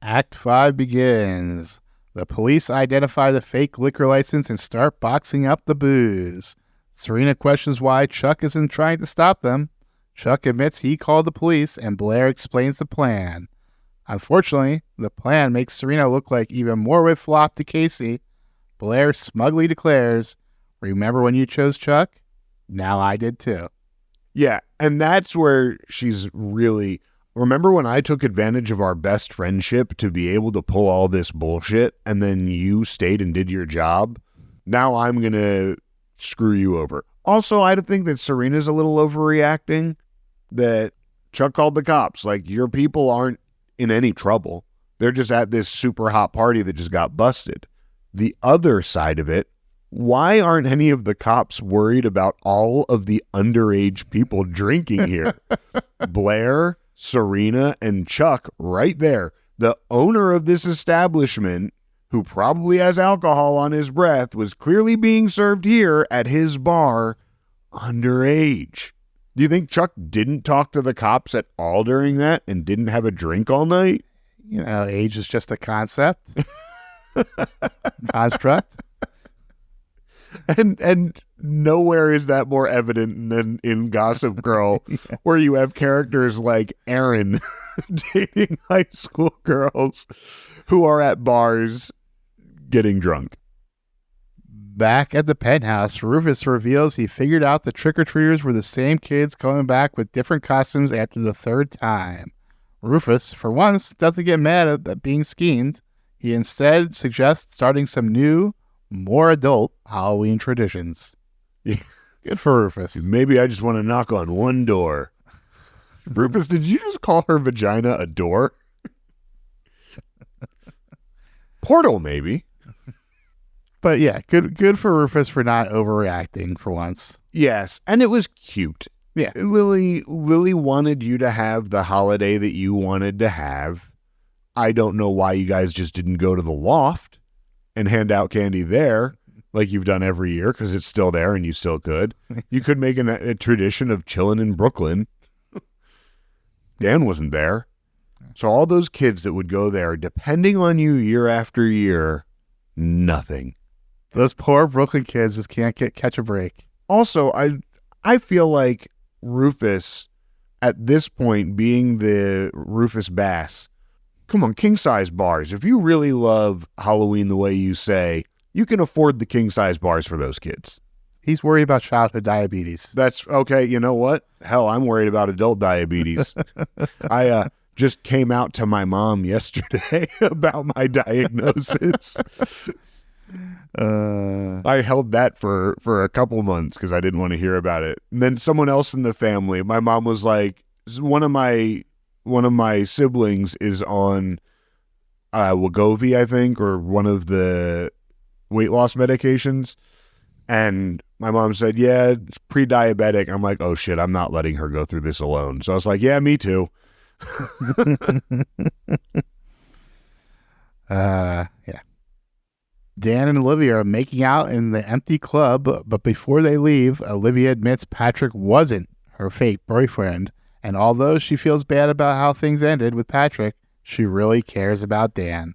Act 5 begins. The police identify the fake liquor license and start boxing up the booze. Serena questions why Chuck isn't trying to stop them. Chuck admits he called the police, and Blair explains the plan. Unfortunately, the plan makes Serena look like even more of a flop to Casey. Blair smugly declares, "Remember when you chose Chuck? Now I did too." Yeah, and that's where she's really... Remember when I took advantage of our best friendship to be able to pull all this bullshit, and then you stayed and did your job? Now I'm going to screw you over. Also, I think that Serena's a little overreacting, that Chuck called the cops. Like, your people aren't in any trouble. They're just at this super hot party that just got busted. The other side of it, why aren't any of the cops worried about all of the underage people drinking here? Blair, Serena, and Chuck right there. The owner of this establishment, who probably has alcohol on his breath, was clearly being served here at his bar underage. Do you think Chuck didn't talk to the cops at all during that and didn't have a drink all night? You know, age is just a concept. Construct. And nowhere is that more evident than in Gossip Girl, yeah, where you have characters like Aaron dating high school girls who are at bars getting drunk. Back at the penthouse, Rufus reveals he figured out the trick-or-treaters were the same kids coming back with different costumes after the third time. Rufus, for once, doesn't get mad at being schemed. He instead suggests starting some new, more adult Halloween traditions. Yeah. Good for Rufus. Maybe I just want to knock on one door. Rufus, did you just call her vagina a door? Portal, maybe. But yeah, good for Rufus for not overreacting for once. Yes, and it was cute. Yeah. Lily wanted you to have the holiday that you wanted to have. I don't know why you guys just didn't go to the loft and hand out candy there like you've done every year, because it's still there and you still could. You could make a tradition of chilling in Brooklyn. Dan wasn't there. So all those kids that would go there, depending on you year after year, nothing. Those poor Brooklyn kids just can't catch a break. Also, I feel like Rufus, at this point, being the Rufus Bass, come on, king-size bars. If you really love Halloween the way you say, you can afford the king-size bars for those kids. He's worried about childhood diabetes. That's okay. You know what? Hell, I'm worried about adult diabetes. just came out to my mom yesterday about my diagnosis. I held that for a couple months because I didn't want to hear about it. And then someone else in the family, my mom was like, one of my siblings is on Wegovy, I think, or one of the weight loss medications. And my mom said, yeah, it's pre-diabetic. I'm like, oh shit, I'm not letting her go through this alone. So I was like, yeah, me too. Yeah. Dan and Olivia are making out in the empty club, but before they leave, Olivia admits Patrick wasn't her fake boyfriend. And although she feels bad about how things ended with Patrick, she really cares about Dan.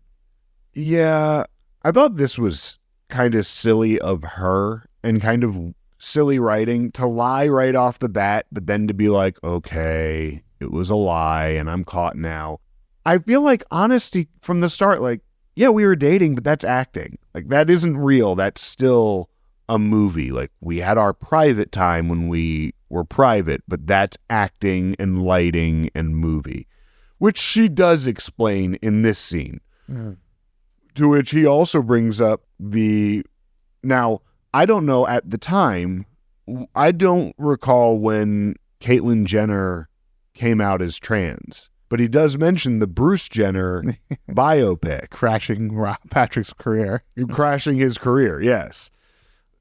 Yeah, I thought this was kind of silly of her and kind of silly writing to lie right off the bat, but then to be like, okay, it was a lie and I'm caught now. I feel like honesty from the start, like, yeah, we were dating, but that's acting. Like, that isn't real. That's still a movie. Like, we had our private time when we were private, but that's acting and lighting and movie, which she does explain in this scene. Mm. To which he also brings up now, I don't know at the time, I don't recall when Caitlyn Jenner came out as trans, but he does mention the Bruce Jenner biopic. Crashing Patrick's career. Crashing his career, yes.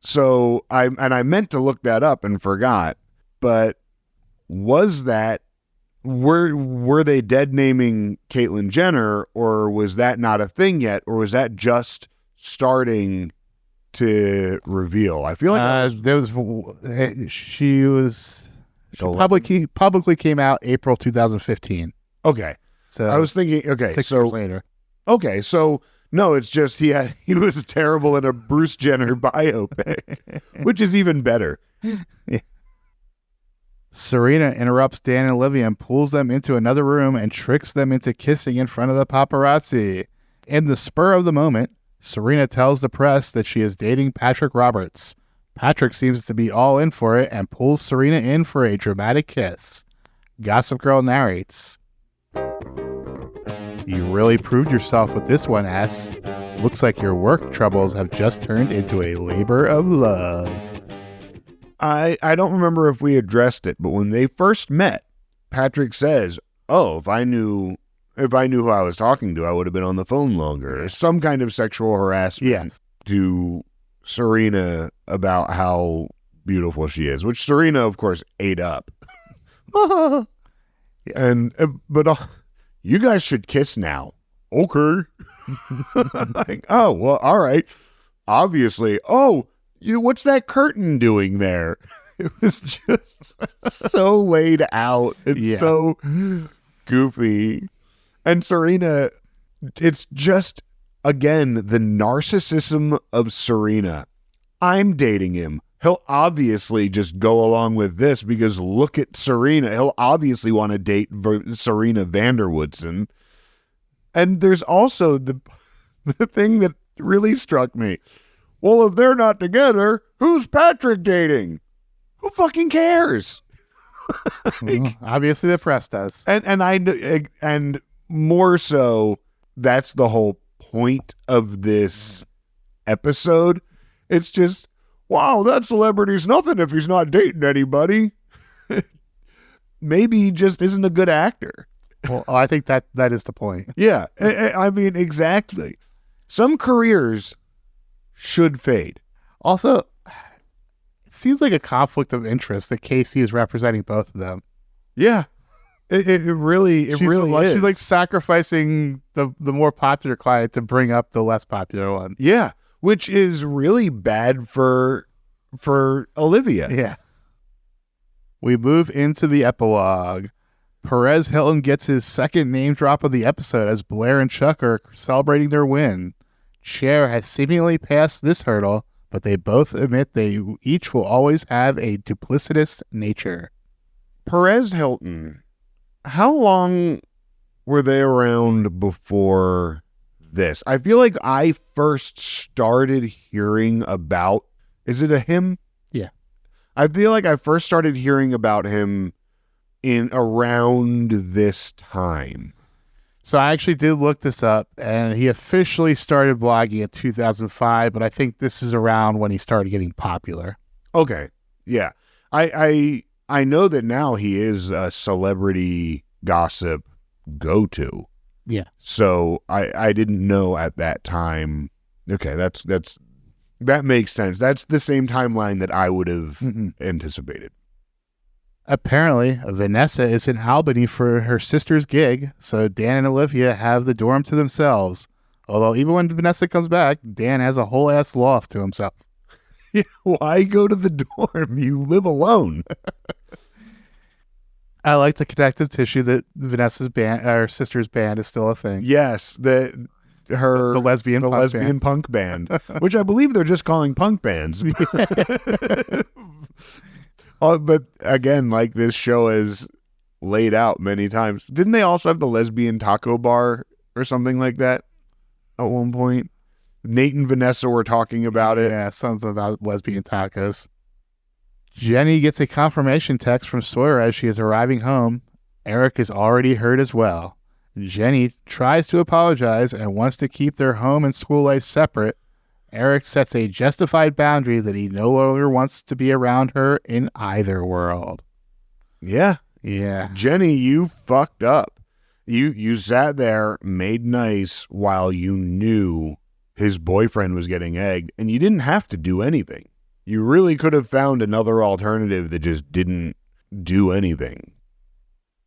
So I meant to look that up and forgot, but was that, were they dead naming Caitlyn Jenner, or was that not a thing yet, or was that just starting to reveal? I feel like she publicly came out April 2015. Okay. So I was thinking, okay, 6 years later. Okay, so no, it's just he was terrible in a Bruce Jenner biopic, which is even better. Yeah. Serena interrupts Dan and Olivia and pulls them into another room and tricks them into kissing in front of the paparazzi. In the spur of the moment, Serena tells the press that she is dating Patrick Roberts. Patrick seems to be all in for it and pulls Serena in for a dramatic kiss. Gossip Girl narrates, "You really proved yourself with this one, S. Looks like your work troubles have just turned into a labor of love." I don't remember if we addressed it, but when they first met, Patrick says, oh, if I knew who I was talking to, I would have been on the phone longer. Some kind of sexual harassment to Serena about how beautiful she is, which Serena, of course, ate up. But you guys should kiss now. Okay. Like, oh, well, all right. Obviously. Oh, what's that curtain doing there? It was just so laid out. It's so goofy. And Serena, it's just, again, the narcissism of Serena. I'm dating him. He'll obviously just go along with this because look at Serena. He'll obviously want to date Serena Vanderwoodson. And there's also the thing that really struck me. Well, if they're not together, who's Patrick dating? Who fucking cares? Well, obviously the press does. And more so, that's the whole point of this episode. It's just, wow, that celebrity's nothing if he's not dating anybody. Maybe he just isn't a good actor. Well, I think that is the point. Yeah, I mean, exactly. Some careers should fade. Also, it seems like a conflict of interest that Casey is representing both of them. Yeah, it really is. She's like sacrificing the more popular client to bring up the less popular one. Yeah, which is really bad for Olivia. Yeah. We move into the epilogue. Perez Hilton gets his second name drop of the episode as Blair and Chuck are celebrating their win. Cher has seemingly passed this hurdle, but they both admit they each will always have a duplicitous nature. Perez Hilton, how long were they around before this? I feel like I first started hearing about, is it a him? Yeah. I feel like I first started hearing about him in around this time. So I actually did look this up, and he officially started blogging in 2005, but I think this is around when he started getting popular. Okay. Yeah. I know that now he is a celebrity gossip go-to. Yeah. So I didn't know at that time. Okay, that makes sense. That's the same timeline that I would have anticipated. Apparently, Vanessa is in Albany for her sister's gig, so Dan and Olivia have the dorm to themselves. Although even when Vanessa comes back, Dan has a whole ass loft to himself. Why go to the dorm? You live alone. I like the connective tissue that Vanessa's band, her sister's band, is still a thing. Yes, the lesbian punk band, which I believe they're just calling punk bands. But again, like this show is laid out many times. Didn't they also have the lesbian taco bar or something like that at one point? Nate and Vanessa were talking about it. Yeah, something about lesbian tacos. Jenny gets a confirmation text from Sawyer as she is arriving home. Eric is already hurt as well. Jenny tries to apologize and wants to keep their home and school life separate. Eric sets a justified boundary that he no longer wants to be around her in either world. Yeah. Yeah. Jenny, you fucked up. You sat there, made nice while you knew his boyfriend was getting egged, and you didn't have to do anything. You really could have found another alternative that just didn't do anything.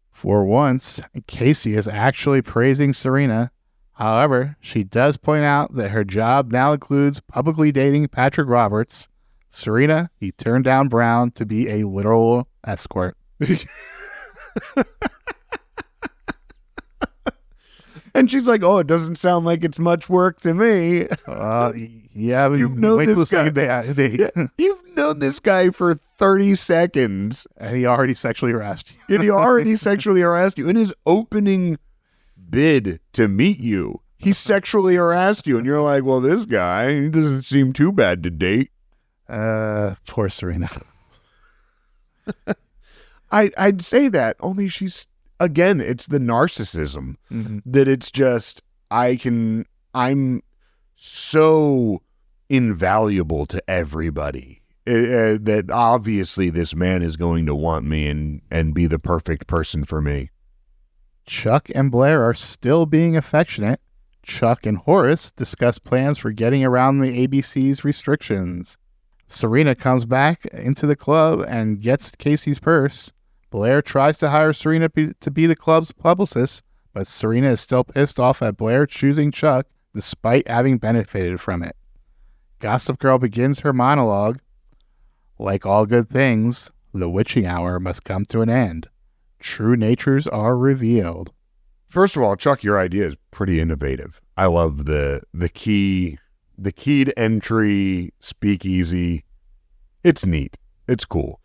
For once, Casey is actually praising Serena. However, she does point out that her job now includes publicly dating Patrick Roberts. Serena, he turned down Brown to be a literal escort. And she's like, "Oh, it doesn't sound like it's much work to me." Yeah, but You've known wait till the this guy. second day. Yeah, you've known this guy for 30 seconds. And he already sexually harassed you. And he already sexually harassed you. In his opening bid to meet you, he sexually harassed you. And you're like, well, this guy, he doesn't seem too bad to date. Poor Serena. I'd say that, only she's, again, it's the narcissism that it's just, I'm so invaluable to everybody that obviously this man is going to want me and be the perfect person for me. Chuck and Blair are still being affectionate. Chuck and Horace discuss plans for getting around the ABC's restrictions. Serena comes back into the club and gets Casey's purse. Blair tries to hire Serena to be the club's publicist, but Serena is still pissed off at Blair choosing Chuck despite having benefited from it. Gossip Girl begins her monologue. Like all good things, the witching hour must come to an end. True natures are revealed. First of all, Chuck, your idea is pretty innovative. I love the keyed entry speakeasy. It's neat. It's cool.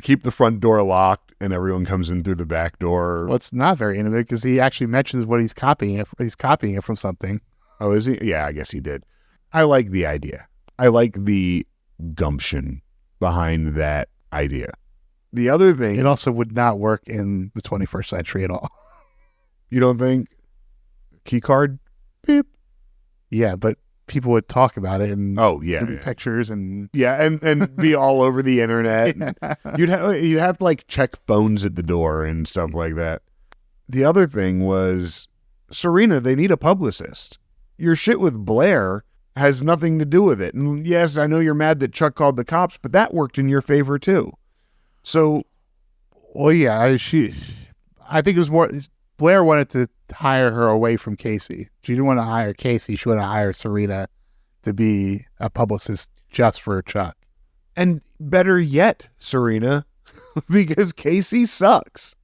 Keep the front door locked and everyone comes in through the back door. Well, it's not very innovative because he actually mentions what he's copying it. He's copying it from something. Oh, is he? Yeah, I guess he did. I like the idea. I like the gumption behind that idea. The other thing... It also would not work in the 21st century at all. You don't think? Key card? Beep. Yeah, but people would talk about it and pictures and... Yeah, and be all over the internet. Yeah. You'd have to like check phones at the door and stuff like that. The other thing was, Serena, they need a publicist. Your shit with Blair has nothing to do with it. And yes, I know you're mad that Chuck called the cops, but that worked in your favor too. So, well, yeah, I think it was more, Blair wanted to hire her away from Casey. She didn't want to hire Casey. She wanted to hire Serena to be a publicist just for Chuck. And better yet, Serena, because Casey sucks.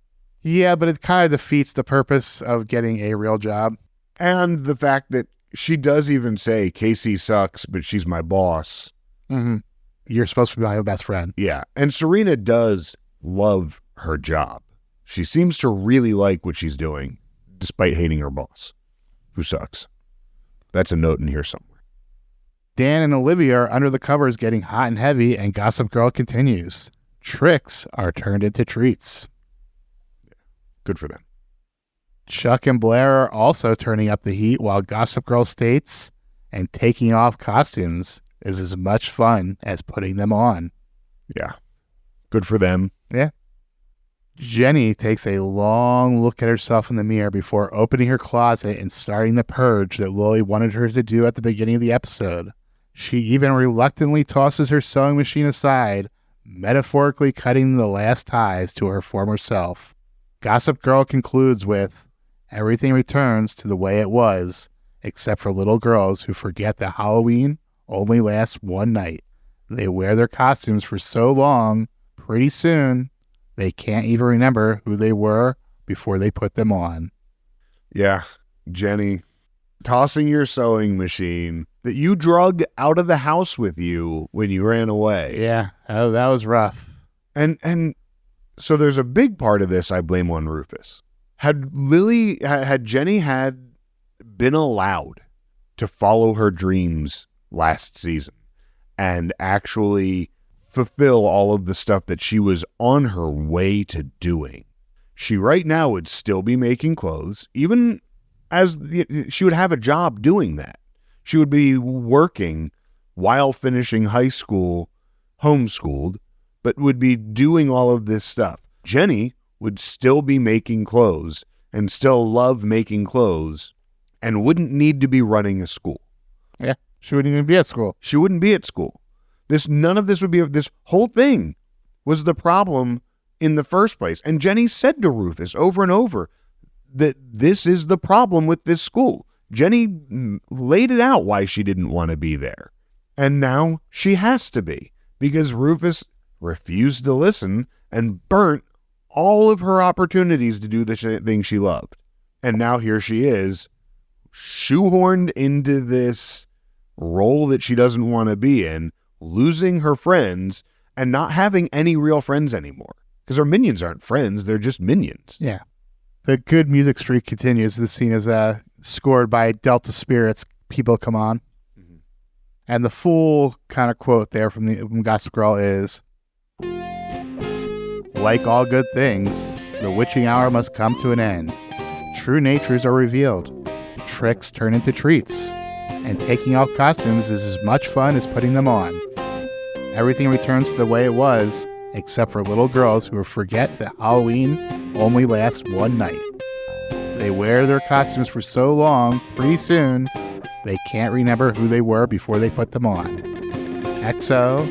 Yeah, but it kind of defeats the purpose of getting a real job. And the fact that she does even say, Casey sucks, but she's my boss. Mm-hmm. You're supposed to be my best friend. Yeah. And Serena does love her job. She seems to really like what she's doing, despite hating her boss, who sucks. That's a note in here somewhere. Dan and Olivia are under the covers getting hot and heavy, and Gossip Girl continues. Tricks are turned into treats. Good for them. Chuck and Blair are also turning up the heat while Gossip Girl states, and taking off costumes is as much fun as putting them on. Yeah. Good for them. Yeah. Jenny takes a long look at herself in the mirror before opening her closet and starting the purge that Lily wanted her to do at the beginning of the episode. She even reluctantly tosses her sewing machine aside, metaphorically cutting the last ties to her former self. Gossip Girl concludes with, everything returns to the way it was, except for little girls who forget that Halloween only lasts one night. They wear their costumes for so long, pretty soon, they can't even remember who they were before they put them on. Yeah, Jenny, tossing your sewing machine that you drug out of the house with you when you ran away. Yeah, oh, that was rough. And so there's a big part of this I blame on Rufus. Had Jenny had been allowed to follow her dreams last season and actually fulfill all of the stuff that she was on her way to doing, she right now would still be making clothes, even as she would have a job doing that. She would be working while finishing high school, homeschooled, but would be doing all of this stuff. Jenny would still be making clothes and still love making clothes and wouldn't need to be running a school. Yeah, she wouldn't even be at school. She wouldn't be at school. None of this would be, this whole thing was the problem in the first place. And Jenny said to Rufus over and over that this is the problem with this school. Jenny laid it out why she didn't want to be there. And now she has to be, because Rufus refused to listen and burnt all of her opportunities to do the thing she loved. And now here she is, shoehorned into this role that she doesn't want to be in, losing her friends and not having any real friends anymore. Because her minions aren't friends, they're just minions. Yeah. The good music streak continues. This scene is scored by Delta Spirits, People Come On. Mm-hmm. And the full kind of quote there from Gossip Girl is, like all good things, the witching hour must come to an end. True natures are revealed. Tricks turn into treats. And taking off costumes is as much fun as putting them on. Everything returns to the way it was, except for little girls who forget that Halloween only lasts one night. They wear their costumes for so long, pretty soon, they can't remember who they were before they put them on. XO,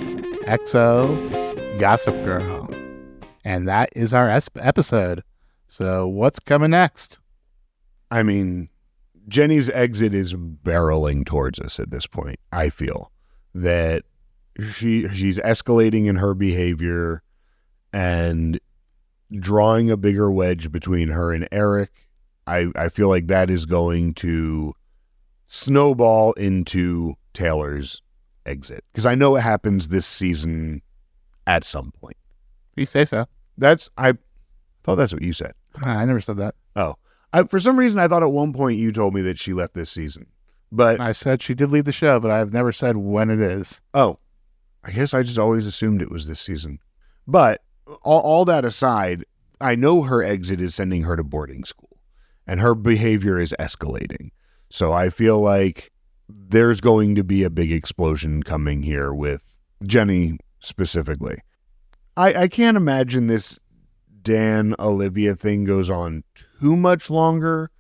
Gossip Girl. And that is our episode. So what's coming next? I mean, Jenny's exit is barreling towards us at this point. I feel that she's escalating in her behavior and drawing a bigger wedge between her and Eric. I feel like that is going to snowball into Taylor's exit, because I know it happens this season at some point. You say so. I thought that's what you said. I never said that. Oh, for some reason I thought at one point you told me that she left this season, but I said she did leave the show, but I've never said when it is. Oh, I guess I just always assumed it was this season. But all that aside, I know her exit is sending her to boarding school, and her behavior is escalating. So I feel like there's going to be a big explosion coming here with Jenny specifically. I can't imagine this Dan Olivia thing goes on too much longer.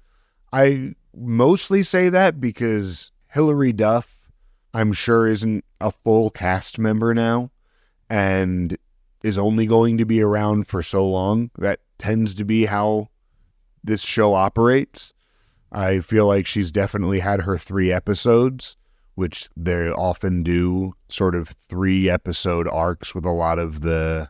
I mostly say that because Hilary Duff, I'm sure, isn't a full cast member now and is only going to be around for so long. That tends to be how this show operates. I feel like she's definitely had her 3 episodes, which they often do, sort of 3-episode arcs with a lot of the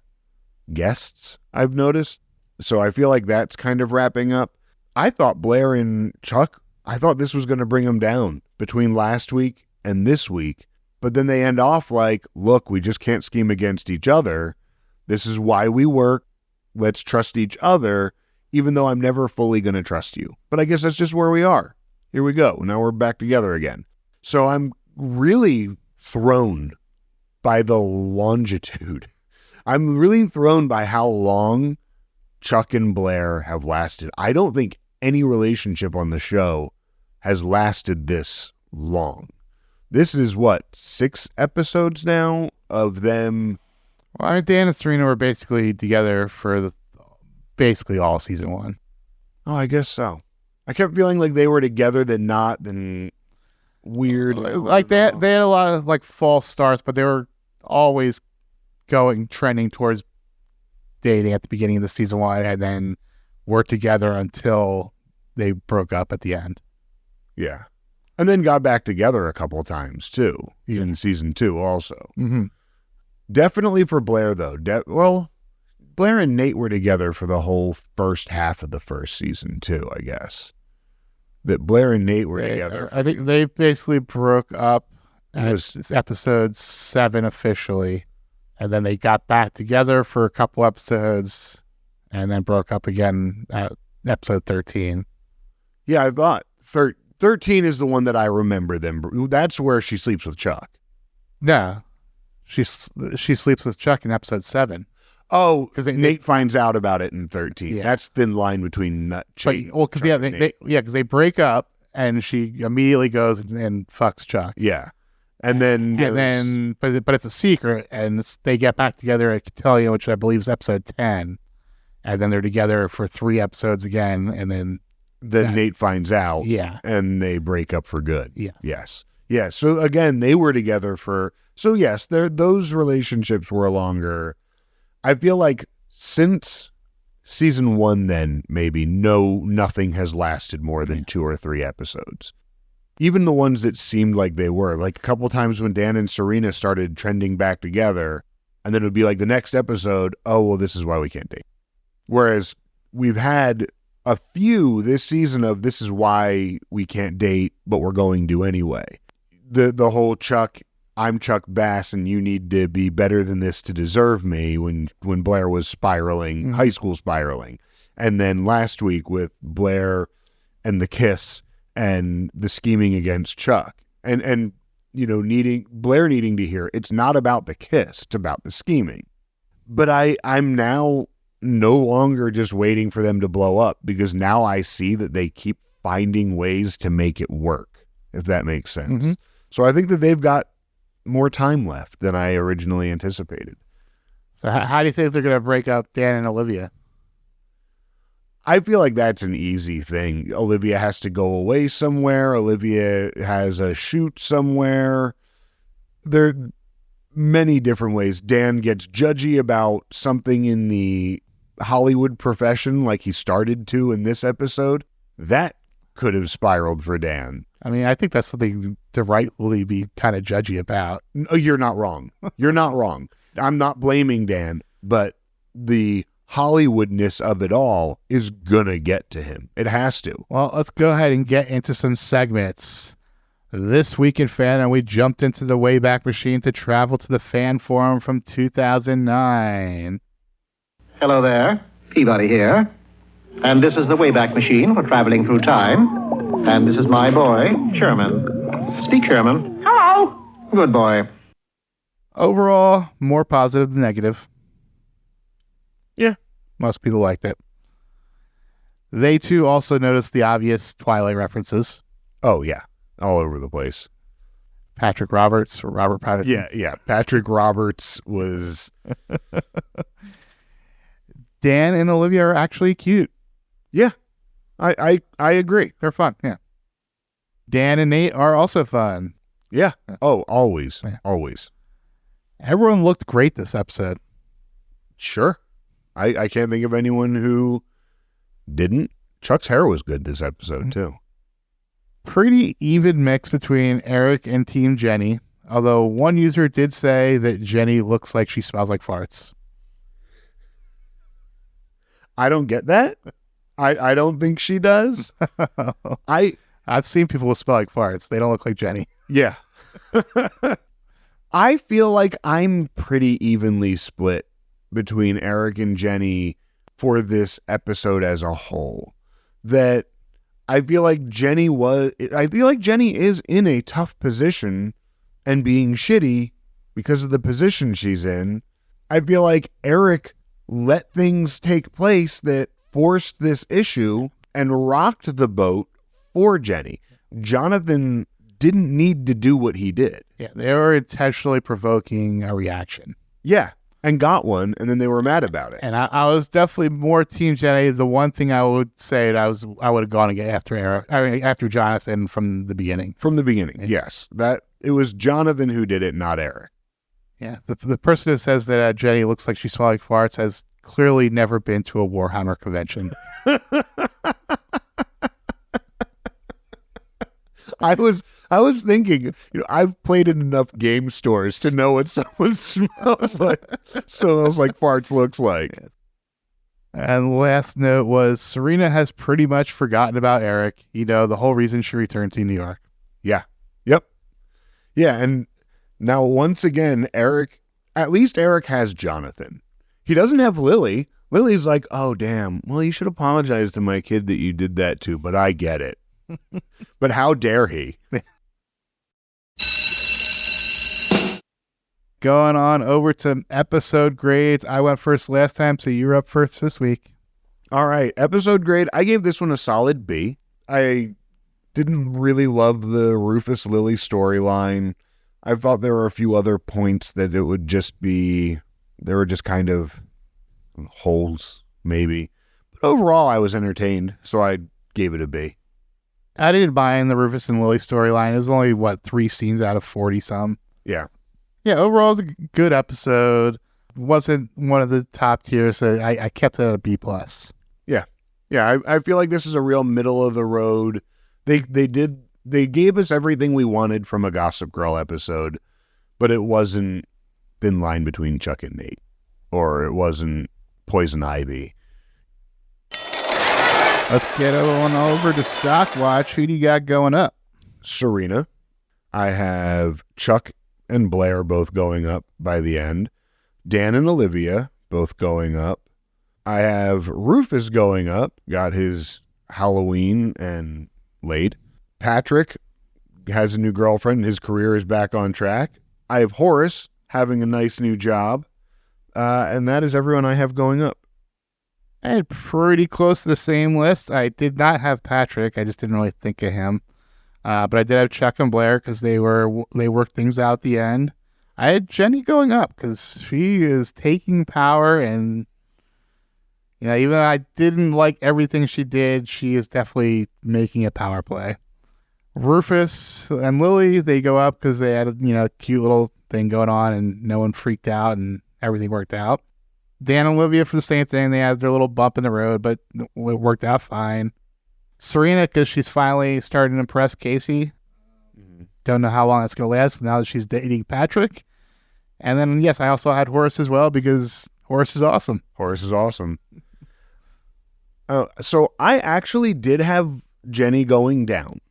guests, I've noticed. So I feel like that's kind of wrapping up. I thought Blair and Chuck, I thought this was going to bring them down between last week and this week. But then they end off like, look, we just can't scheme against each other. This is why we work. Let's trust each other, even though I'm never fully going to trust you. But I guess that's just where we are. Here we go. Now we're back together again. So I'm really thrown by the longitude. I'm really thrown by how long Chuck and Blair have lasted. I don't think any relationship on the show has lasted this long. This is what, 6 episodes now of them? Well, I mean, Dan and Serena were basically together for basically all season 1. Oh, I guess so. I kept feeling like they were together, then not, then weird. Like they had a lot of like false starts, but they were always trending towards dating at the beginning of the season 1, and then were together until they broke up at the end. Yeah. And then got back together a couple of times, too, in season 2 also. Mm-hmm. Definitely for Blair, though. Blair and Nate were together for the whole first half of the first season, too, I guess. That Blair and Nate were together. I think they basically broke up at episode 7 officially, and then they got back together for a couple episodes, and then broke up again at episode 13. Yeah, I thought 13 is the one that I remember them. That's where she sleeps with Chuck. No, she sleeps with Chuck in episode 7. Oh, because Nate finds out about it in 13. Yeah. That's thin line between Chuck. Well, because they break up, and she immediately goes and fucks Chuck. Yeah, but it's a secret, and they get back together at Catellia, which I believe is episode 10, and then they're together for 3 episodes again, and then Nate finds out. Yeah, and they break up for good. Yes. Yeah. So again, they were together for. So yes, those relationships were longer. I feel like since season 1, then maybe nothing has lasted more than 2 or 3 episodes. Even the ones that seemed like they were, like a couple times when Dan and Serena started trending back together, and then it would be like the next episode, oh, well, this is why we can't date. Whereas we've had a few this season of this is why we can't date, but we're going to anyway. The whole Chuck, I'm Chuck Bass, and you need to be better than this to deserve me when Blair was spiraling, high school spiraling. And then last week with Blair and the kiss and the scheming against Chuck. And Blair needing to hear it's not about the kiss, it's about the scheming. But I'm now no longer just waiting for them to blow up, because now I see that they keep finding ways to make it work, if that makes sense. Mm-hmm. So I think that they've got more time left than I originally anticipated. So how do you think they're going to break up Dan and Olivia? I feel like that's an easy thing. Olivia has to go away somewhere. Olivia has a shoot somewhere. There are many different ways. Dan gets judgy about something in the Hollywood profession, like he started to in this episode. That could have spiraled for Dan. I mean, I think that's something to rightfully be kind of judgy about. No, you're not wrong. You're not wrong. I'm not blaming Dan, but the Hollywoodness of it all is gonna get to him. It has to. Well, let's go ahead and get into some segments. This week in fandom, we jumped into the Wayback Machine to travel to the fan forum from 2009. Hello there, Peabody here. And this is the Wayback Machine for traveling through time. And this is my boy, Sherman. Speak, Sherman. Hello. Good boy. Overall, more positive than negative. Yeah. Most people liked it. They, too, also noticed the obvious Twilight references. Oh, yeah. All over the place. Patrick Roberts, or Robert Pattinson. Yeah. Patrick Roberts was... Dan and Olivia are actually cute. Yeah, I agree. They're fun, yeah. Dan and Nate are also fun. Yeah. Oh, always. Yeah. Always. Everyone looked great this episode. Sure. I can't think of anyone who didn't. Chuck's hair was good this episode, too. Pretty even mix between Eric and Team Jenny, although one user did say that Jenny looks like she smells like farts. I don't get that. I don't think she does. I've seen people who smell like farts. They don't look like Jenny. Yeah. I feel like I'm pretty evenly split between Eric and Jenny for this episode as a whole. That I feel like Jenny is in a tough position and being shitty because of the position she's in. I feel like Eric let things take place that forced this issue and rocked the boat for Jenny. Jonathan didn't need to do what he did. Yeah, they were intentionally provoking a reaction. Yeah, and got one, and then they were mad about it. And I was definitely more Team Jenny. The one thing I would say that I would have gone again after Jonathan from the beginning. From the beginning, yes. That it was Jonathan who did it, not Eric. Yeah, the person who says that Jenny looks like she's swallowing farts has clearly never been to a Warhammer convention. I was thinking, I've played in enough game stores to know what someone smells like. Smells like farts looks like. And the last note was Serena has pretty much forgotten about Eric. The whole reason she returned to New York. Yeah. Yep. Yeah, and now once again, at least Eric has Jonathan. He doesn't have Lily. Lily's like, oh, damn. Well, you should apologize to my kid that you did that to, but I get it. But how dare he? Going on over to episode grades. I went first last time, so you're up first this week. All right. Episode grade. I gave this one a solid B. I didn't really love the Rufus Lily storyline. I thought there were a few other points that they were just kind of holes, maybe. But overall, I was entertained, so I gave it a B. I didn't buy in the Rufus and Lily storyline. It was only, 3 scenes out of 40-some. Yeah. Yeah, overall, it was a good episode. Wasn't one of the top tiers, so I kept it at a B+. Yeah. Yeah, I feel like this is a real middle of the road. They gave us everything we wanted from a Gossip Girl episode, but it wasn't Thin Line Between Chuck and Nate, or it wasn't Poison Ivy. Let's get on over to Stock Watch. Who do you got going up? Serena. I have Chuck and Blair both going up by the end. Dan and Olivia both going up. I have Rufus going up, got his Halloween and late. Patrick has a new girlfriend. His career is back on track. I have Horace having a nice new job. And that is everyone I have going up. I had pretty close to the same list. I did not have Patrick. I just didn't really think of him. But I did have Chuck and Blair because they worked things out at the end. I had Jenny going up because she is taking power, and even though I didn't like everything she did, she is definitely making a power play. Rufus and Lily, they go up because they had a cute little thing going on, and no one freaked out, and everything worked out. Dan and Olivia for the same thing. They had their little bump in the road, but it worked out fine. Serena, because she's finally starting to impress Casey. Don't know how long that's going to last, but now that she's dating Patrick. And then, yes, I also had Horace as well because Horace is awesome. Horace is awesome. So I actually did have Jenny going down.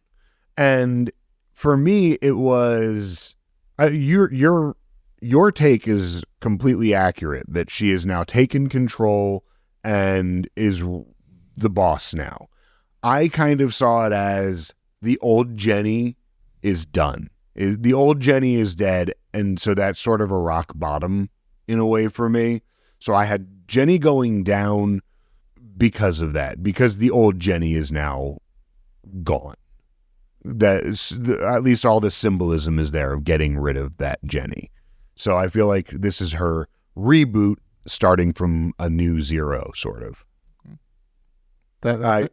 And for me, it was your take is completely accurate that she is now taken control and is the boss now. I kind of saw it as the old Jenny is done. The old Jenny is dead, and so that's sort of a rock bottom in a way for me. So I had Jenny going down because of that, because the old Jenny is now gone. At least all the symbolism is there of getting rid of that Jenny. So I feel like this is her reboot starting from a new zero, sort of. I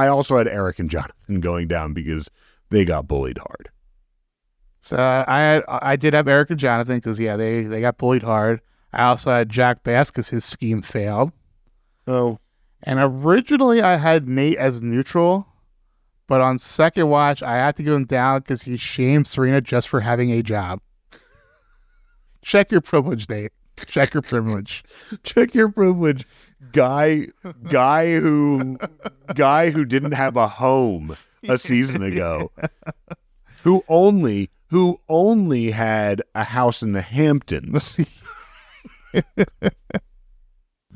also had Eric and Jonathan going down because they got bullied hard. So I did have Eric and Jonathan because, they got bullied hard. I also had Jack Bass because his scheme failed. Oh. And originally I had Nate as neutral, but on second watch, I had to go him down because he shamed Serena just for having a job. Check your privilege, Nate. Check your privilege. Check your privilege. Guy who didn't have a home a season ago. Who only had a house in the Hamptons.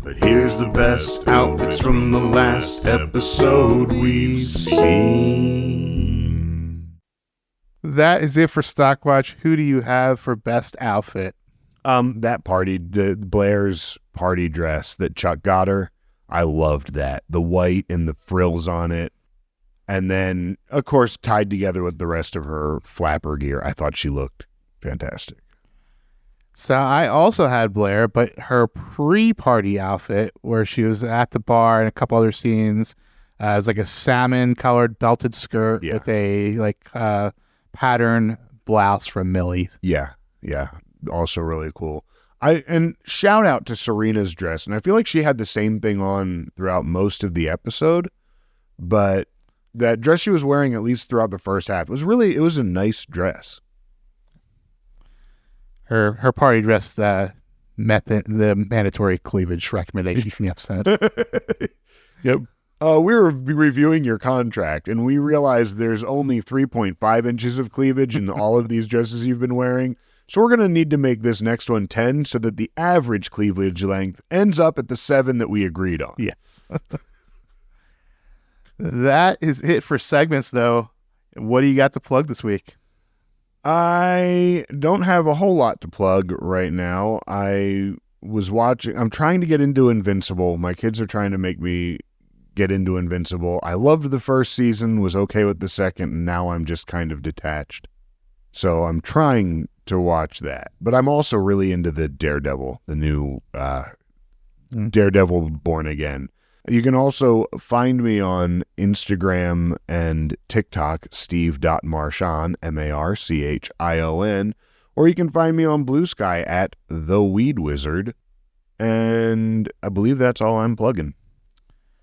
But here's the best outfits from the last episode we've seen. That is it for Stockwatch. Who do you have for best outfit? That party, the Blair's party dress that Chuck got her, I loved that. The white and the frills on it. And then, of course, tied together with the rest of her flapper gear. I thought she looked fantastic. So I also had Blair, but her pre-party outfit, where she was at the bar and a couple other scenes, it was like a salmon-colored belted skirt with a pattern blouse from Millie. Yeah. Also really cool. And shout out to Serena's dress. And I feel like she had the same thing on throughout most of the episode, but that dress she was wearing, at least throughout the first half, it was a nice dress. Her party dress met the mandatory cleavage recommendation from the episode. Yep. We were reviewing your contract, and we realized there's only 3.5 inches of cleavage in all of these dresses you've been wearing. So we're going to need to make this next one 10 so that the average cleavage length ends up at the 7 that we agreed on. Yes. That is it for segments, though. What do you got to plug this week? I don't have a whole lot to plug right now. I'm trying to get into Invincible. My kids are trying to make me get into Invincible. I loved the first season, was okay with the second, and now I'm just kind of detached. So I'm trying to watch that. But I'm also really into the Daredevil, the new Daredevil Born Again. You can also find me on Instagram and TikTok, steve.marchon, Marchion, or you can find me on Blue Sky at The Weed Wizard. And I believe that's all I'm plugging.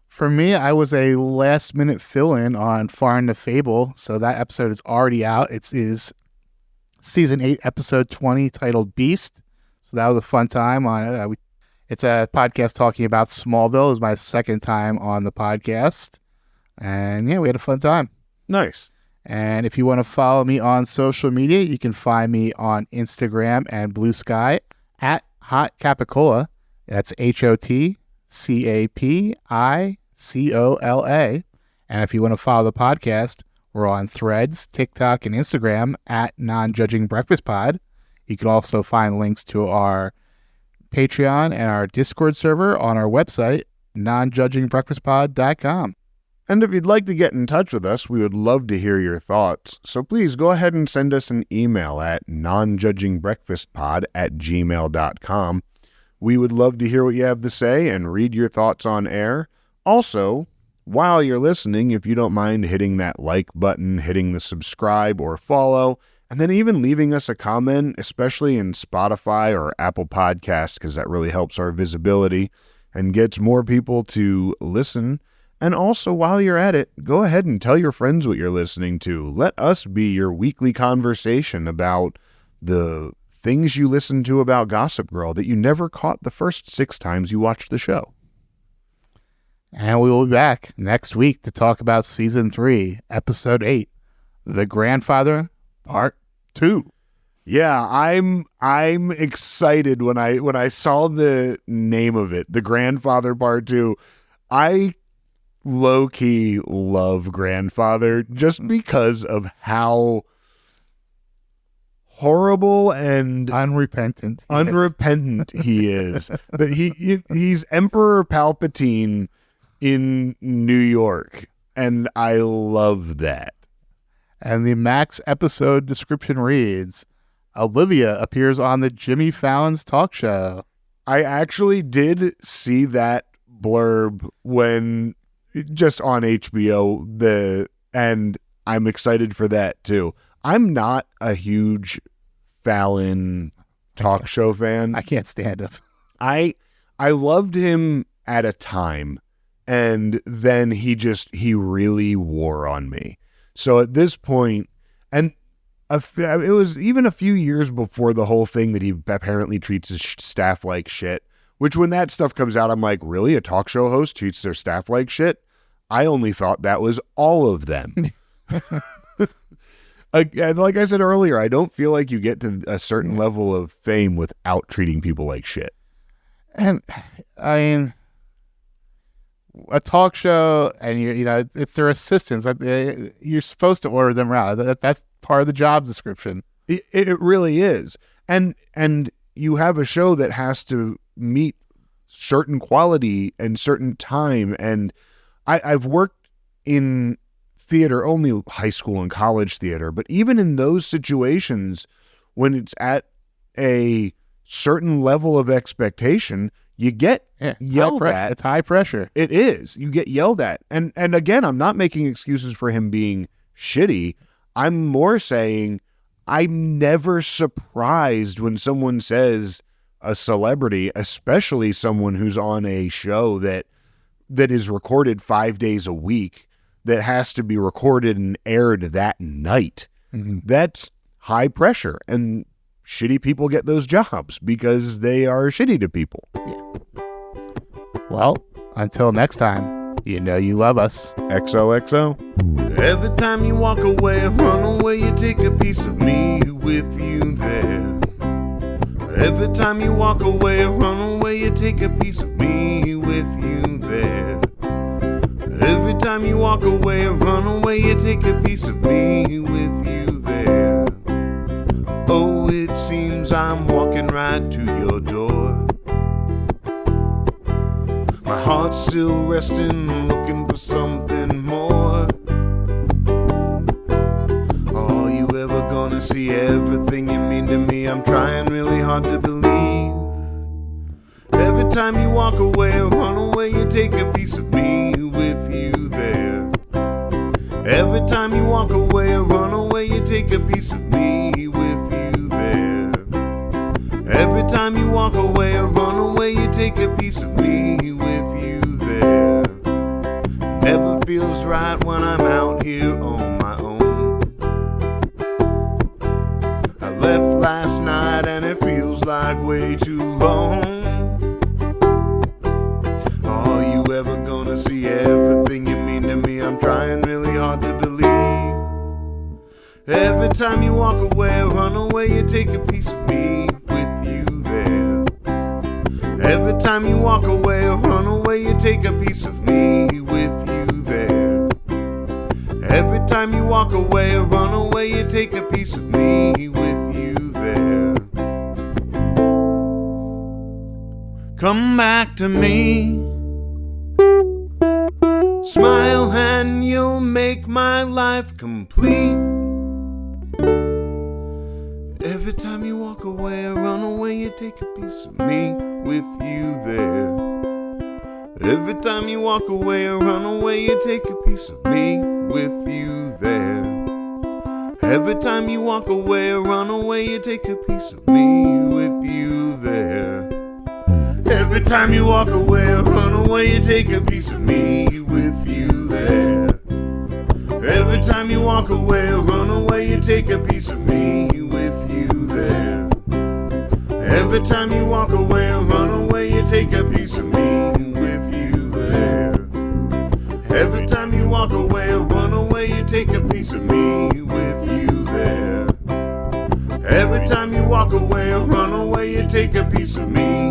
For me, I was a last-minute fill-in on Foreign to Fable, so that episode is already out. It is Season 8, Episode 20, titled Beast. So that was a fun time on it. It's a podcast talking about Smallville. It was my second time on the podcast. And yeah, we had a fun time. Nice. And if you want to follow me on social media, you can find me on Instagram and Blue Sky at Hot Capicola. That's HOTCAPICOLA. And if you want to follow the podcast, we're on Threads, TikTok, and Instagram at Non-Judging Breakfast Pod. You can also find links to our Patreon and our Discord server on our website, nonjudgingbreakfastpod.com. And if you'd like to get in touch with us, we would love to hear your thoughts. So please go ahead and send us an email at nonjudgingbreakfastpod@gmail.com. We would love to hear what you have to say and read your thoughts on air. Also, while you're listening, if you don't mind hitting that like button, hitting the subscribe or follow, and then even leaving us a comment, especially in Spotify or Apple Podcasts, because that really helps our visibility and gets more people to listen. And also, while you're at it, go ahead and tell your friends what you're listening to. Let us be your weekly conversation about the things you listen to about Gossip Girl that you never caught the first 6 times you watched the show. And we will be back next week to talk about Season 3, Episode 8, The Grandfather, Part 2. Yeah, I'm excited when I saw the name of it, The Grandfather Part 2. I low-key love Grandfather just because of how horrible and unrepentant he is. That he's Emperor Palpatine in New York, and I love that. And the Max episode description reads, Olivia appears on the Jimmy Fallon's talk show. I actually did see that blurb when just on HBO, and I'm excited for that too. I'm not a huge Fallon talk show fan. I can't stand him. I loved him at a time, and then he really wore on me. So at this point, and it was even a few years before the whole thing that he apparently treats his staff like shit, which when that stuff comes out, I'm like, really? A talk show host treats their staff like shit? I only thought that was all of them. And like I said earlier, I don't feel like you get to a certain level of fame without treating people like shit. And I mean, a talk show, and it's their assistants. You're supposed to order them around. That's part of the job description. It really is. And you have a show that has to meet certain quality and certain time. And I've worked in theater, only high school and college theater, but even in those situations, when it's at a certain level of expectation, you get yelled at. It's high pressure. It is. You get yelled at. And again, I'm not making excuses for him being shitty. I'm more saying I'm never surprised when someone says, a celebrity, especially someone who's on a show that is recorded 5 days a week, that has to be recorded and aired that night. Mm-hmm. That's high pressure, and shitty people get those jobs because they are shitty to people. Yeah. Well, until next time, you know you love us. XOXO. Every time you walk away, run away, you take a piece of me with you there. Every time you walk away, run away, you take a piece of me with you there. Every time you walk away, run away, you take a piece of me with you there. Oh, it seems I'm walking right to your door. My heart's still resting, looking for something more. Are you ever gonna see everything you mean to me? I'm trying really hard to believe. Every time you walk away, run away, you take a piece of me with you there. Every time you walk away, run away, you take a piece of me with you there. Every time you walk away, run away, you take a piece of me with you there. Never feels right when I'm out here on my own. I left last night and it feels like way too long. Are you ever gonna see everything you mean to me? I'm trying really hard to believe. Every time you walk away, run away, you take a piece of me with you there. Every time you walk away, run away, you take a piece of me with you there. Every time you walk away, run away, you take a piece of me with you there. Come back to me. Smile and you'll make my life complete. Every time you walk away, run away, you take a piece of me with you there. Every time you walk away, run away, you take a piece of me with you there. Every time you walk away, run away, you take a piece of me with you there. Every time you walk away, run away, you take a piece of me with you there. Every time you walk away, run away, you take a piece of me with you there. Every time you walk away, run away, you take a piece of me with you there. Every time you walk away, run away, you take a piece of me with you there. Every time you walk away, run away, you take a piece of me